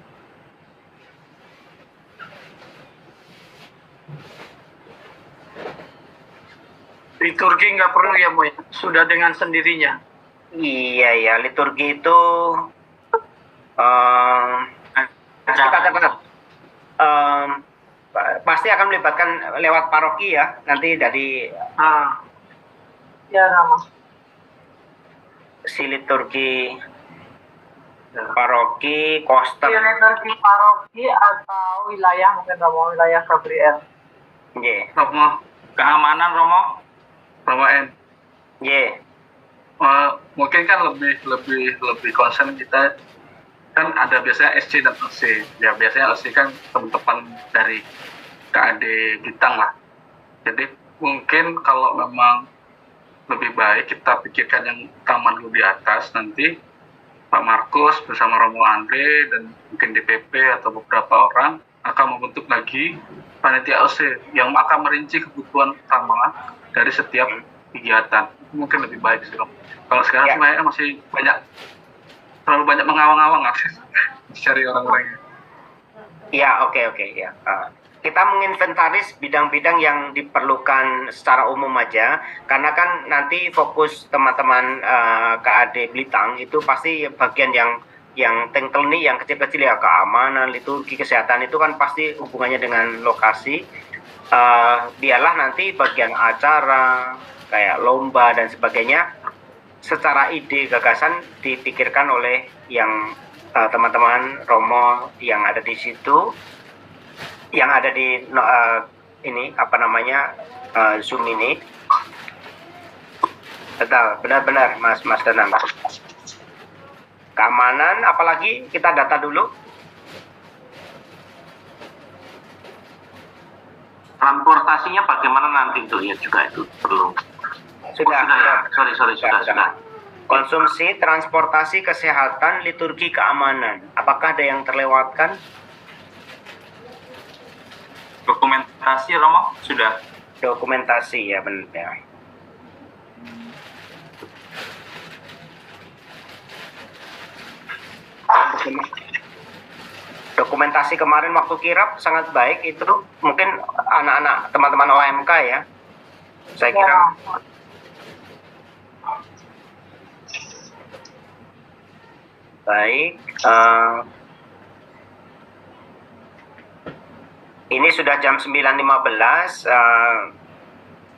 Liturgi nggak perlu ya, Bu, ya? Sudah dengan sendirinya. Iya ya, liturgi itu kita catat. pasti akan melibatkan lewat paroki ya, nanti dari Ya, Rama. si liturgi paroki, koster. Di liturgi paroki atau wilayah, mungkin Romo, wilayah Gabriel. Ye, Romo, Keamanan Romo. Romo N. ye, Mungkin kan lebih concern kita kan ada biasanya SC dan LC. Ya biasanya LC kan teman-teman dari KAD Bintang lah. Jadi mungkin kalau memang lebih baik kita pikirkan yang taman dulu di atas, nanti Pak Markus bersama Romo Andre dan mungkin DPP atau beberapa orang akan membentuk lagi panitia LC yang akan merinci kebutuhan utama dari setiap kegiatan. Mungkin lebih baik sih, Romo. Kalau sekarang Ya. sebenarnya masih terlalu banyak mengawang-awang cari orang-orangnya. ya, oke, ya. Kita menginventaris bidang-bidang yang diperlukan secara umum aja, karena kan nanti fokus teman-teman KAD Blitang itu pasti bagian yang tengkel nih, yang kecil-kecil ya, keamanan, liturgi, kesehatan itu kan pasti hubungannya dengan lokasi. Biarlah nanti bagian acara kayak lomba dan sebagainya secara ide gagasan dipikirkan oleh yang teman-teman Romo yang ada di situ, yang ada di ini apa namanya Zoom ini. Betul, benar-benar Mas Danang. Keamanan, apalagi kita data dulu. Transportasinya bagaimana nanti untuk ya juga itu perlu. Sudah. Ya. Sudah. Konsumsi, transportasi, kesehatan, liturgi, keamanan. Apakah ada yang terlewatkan? Dokumentasi Romo sudah. Dokumentasi ya, benar. Dokumentasi kemarin waktu kirap sangat baik, itu mungkin anak-anak teman-teman OMK ya, saya kira. Baik, ini sudah jam 9.15,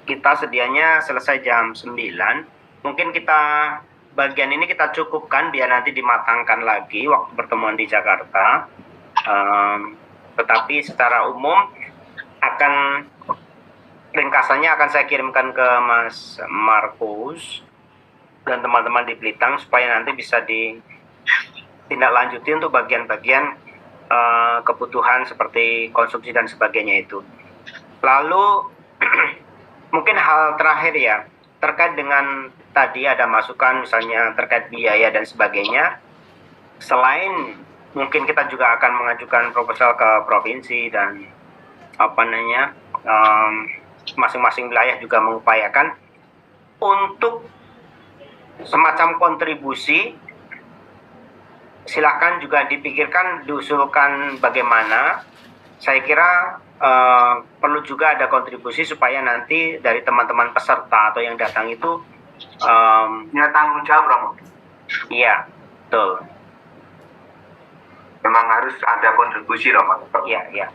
kita sedianya selesai jam 9. Mungkin kita bagian ini kita cukupkan biar nanti dimatangkan lagi waktu pertemuan di Jakarta. Tetapi secara umum akan ringkasannya akan saya kirimkan ke Mas Markus dan teman-teman di Blitang supaya nanti bisa ditindaklanjuti untuk bagian-bagian kebutuhan seperti konsumsi dan sebagainya itu. Lalu mungkin hal terakhir ya, terkait dengan tadi ada masukan misalnya terkait biaya dan sebagainya. Selain mungkin kita juga akan mengajukan proposal ke provinsi dan masing-masing wilayah juga mengupayakan untuk semacam kontribusi. Silahkan juga dipikirkan, diusulkan bagaimana. Saya kira perlu juga ada kontribusi supaya nanti dari teman-teman peserta atau yang datang itu Ya tanggung jawab Romo. iya, betul. Memang harus ada kontribusi Romo. Iya.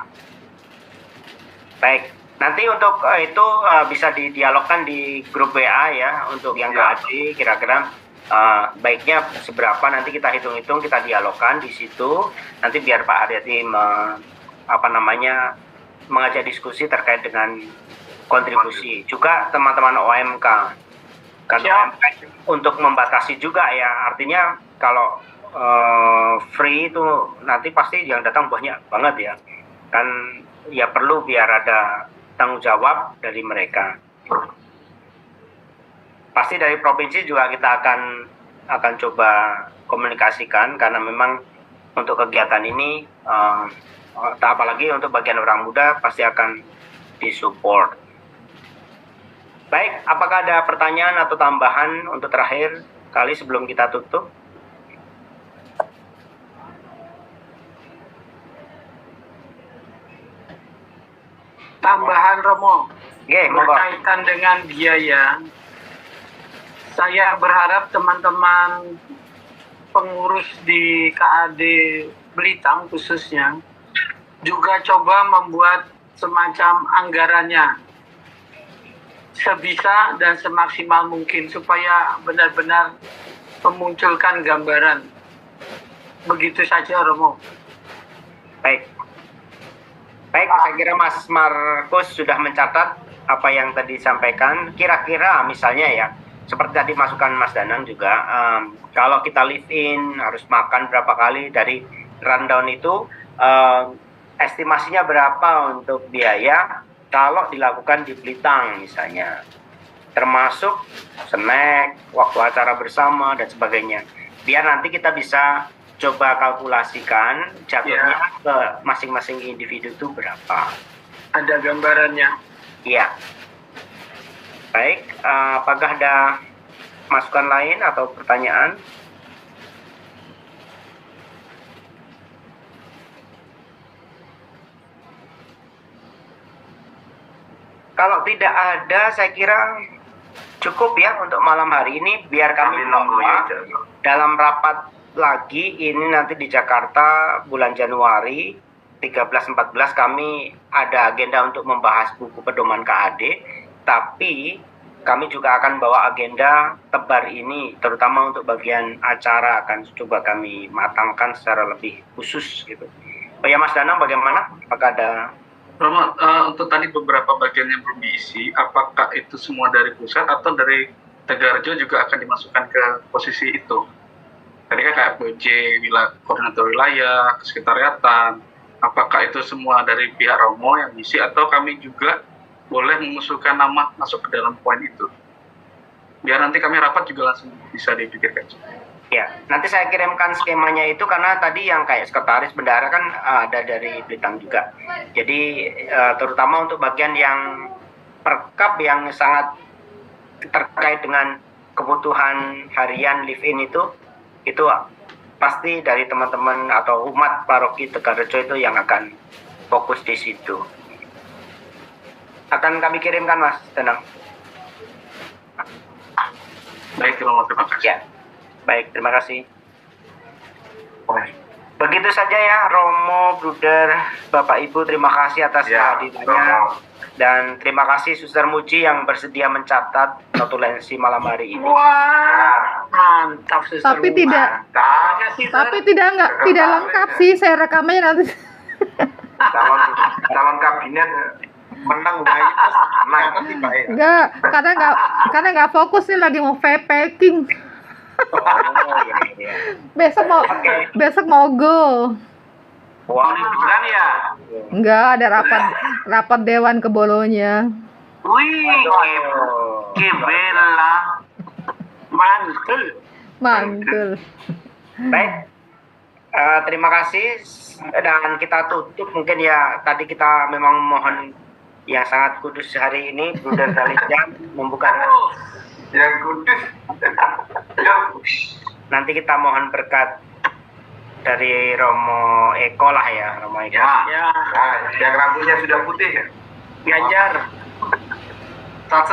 Baik, nanti untuk itu bisa didialogkan di grup WA ya, untuk yang KAD kira-kira baiknya seberapa, nanti kita hitung-hitung, kita dialogkan di situ. Nanti biar Pak Haryati mengajak diskusi terkait dengan kontribusi. Juga teman-teman OMK. Kan OMK untuk membatasi juga ya, artinya kalau free itu nanti pasti yang datang banyak banget ya. Kan ya perlu biar ada tanggung jawab dari mereka. Pasti dari provinsi juga kita akan coba komunikasikan, karena memang untuk kegiatan ini apalagi untuk bagian orang muda pasti akan disupport. Baik, apakah ada pertanyaan atau tambahan untuk terakhir kali sebelum kita tutup? Tambahan Romo, Monggo. berkaitan dengan biaya, saya berharap teman-teman pengurus di KAD Blitang khususnya juga coba membuat semacam anggarannya sebisa dan semaksimal mungkin supaya benar-benar memunculkan gambaran. Begitu saja, Romo. Baik. Baik, saya kira Mas Markus sudah mencatat apa yang tadi disampaikan. Kira-kira misalnya ya, seperti tadi masukan Mas Danang juga, kalau kita live in harus makan berapa kali dari rundown itu, estimasinya berapa untuk biaya kalau dilakukan di Blitang misalnya, termasuk snack, waktu acara bersama dan sebagainya. Biar nanti kita bisa coba kalkulasikan jatuhnya ke masing-masing individu itu berapa. Ada gambarannya. Iya. Baik, apakah ada masukan lain atau pertanyaan? Kalau tidak ada, saya kira cukup ya untuk malam hari ini. Biar kami dalam rapat lagi ini nanti di Jakarta bulan Januari 13-14 kami ada agenda untuk membahas buku pedoman KAD, tapi kami juga akan bawa agenda tebar ini terutama untuk bagian acara akan coba kami matangkan secara lebih khusus gitu. Oh ya Mas Danang, bagaimana? Apakah ada Romo, untuk tadi beberapa bagian yang belum diisi, apakah itu semua dari pusat atau dari Tegarjo juga akan dimasukkan ke posisi itu? Tadi kan kayak BJ, koordinator wilayah, kesekretariatan, apakah itu semua dari pihak Romo yang diisi atau kami juga boleh mengusulkan nama masuk ke dalam poin itu? Biar nanti kami rapat juga langsung bisa dipikirkan. Ya, nanti saya kirimkan skemanya itu karena tadi yang kayak sekretaris bendahara kan ada dari Blitang juga. Jadi terutama untuk bagian yang perkap yang sangat terkait dengan kebutuhan harian live-in itu pasti dari teman-teman atau umat paroki Tegarrejo itu yang akan fokus di situ. Akan kami kirimkan Mas Danang. Baik, Romo, terima kasih. Ya. Baik, terima kasih. Begitu saja ya Romo, Bruder, Bapak Ibu, terima kasih atas kehadirannya. Dan terima kasih Suster Muji yang bersedia mencatat notulensi malam hari ini. Wah, mantap Suster. Tapi tidak lengkap sih, saya rekamannya nanti. calon kabinet menang baik, Enggak, karena nggak fokus nih, lagi mau packing. Besok mau go. Wah, liburan ya? Enggak, ada rapat dewan ke Bolonya. Wih, Kebela. Mantul. Baik, terima kasih dan kita tutup mungkin ya. Tadi kita memang mohon yang sangat kudus hari ini, Bruder Dalijan membuka. Yang kudus. Nanti kita mohon berkat dari Romo Eko lah ya, Romo Eko. Ya. Nah, yang rambutnya sudah putih ya. Ganjar. Sat.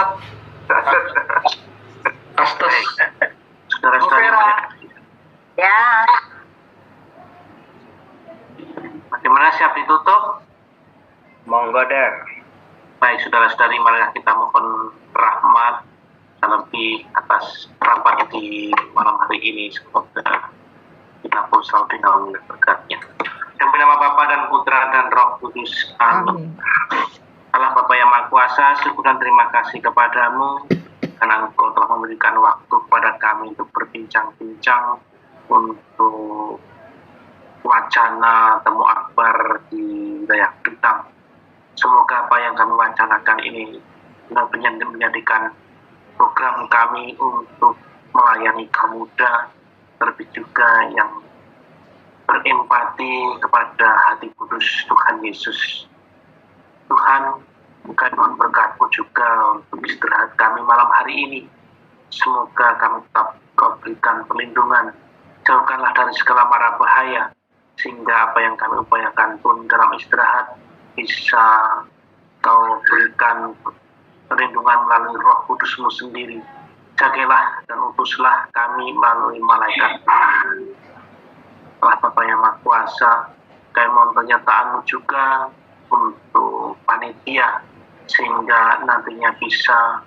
Astos. Saudara-saudara. Ya. Bagaimana, siap ditutup? Monggo Der. Baik, saudara-saudari, marilah kita mohon rahmat terlebih atas rapat di malam hari ini. Semoga kita pun selalu dinaungi berkatnya. Yang bernama Bapa dan Putra dan Roh Kudus. Amin. Allah Bapa yang Maha Kuasa, syukur dan terima kasih kepadamu karena Engkau telah memberikan waktu kepada kami untuk berbincang-bincang untuk wacana temu akbar di wilayah Blitang. Semoga apa yang kami wacanakan ini benar-benar menjadikan program kami untuk melayani kaum muda, terlebih juga yang berempati kepada hati kudus Tuhan Yesus. Tuhan, bukan mohon berkat-Mu juga untuk istirahat kami malam hari ini. Semoga kami tetap Kau berikan perlindungan, jauhkanlah dari segala mara bahaya, sehingga apa yang kami upayakan pun dalam istirahat bisa Kau berikan perlindungan melalui Roh Kudus-Mu sendiri. Jagalah dan utuslah kami melalui malaikat. Allah Bapa yang Maha Kuasa, kami mohon pernyataan-Mu juga untuk atau panitia sehingga nantinya bisa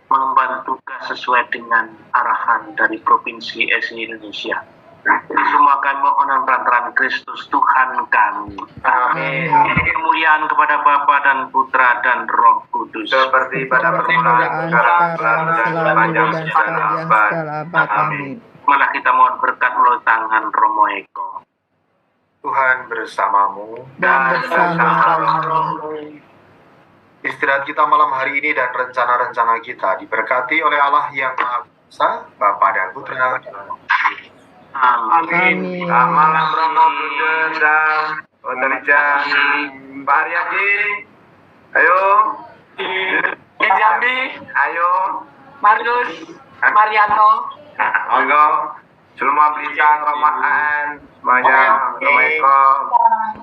mengemban tugas sesuai dengan arahan dari Provinsi SI Indonesia. Jadi semua kami mohon perantaraan Kristus Tuhan kami. Amin. Kemuliaan kepada Bapa dan Putra dan Roh Kudus. Seperti pada permulaan, sekarang, dan sepanjang segala abad. Amin. Malah kita mohon berkat melalui tangan Romo Eko. Tuhan bersamamu Dan bersama Istirahat kita malam hari ini dan rencana-rencana kita diberkati oleh Allah yang Maha Kuasa, Bapa dan Putra dan Roh Kudus. Amin. Selamat malam Romo Bruder dan Otelija, Pak Aryadi, ayo, Jambi, ayo, Marius, Marianto. monggo, semua belikan Romaan, semuanya, Assalamualaikum.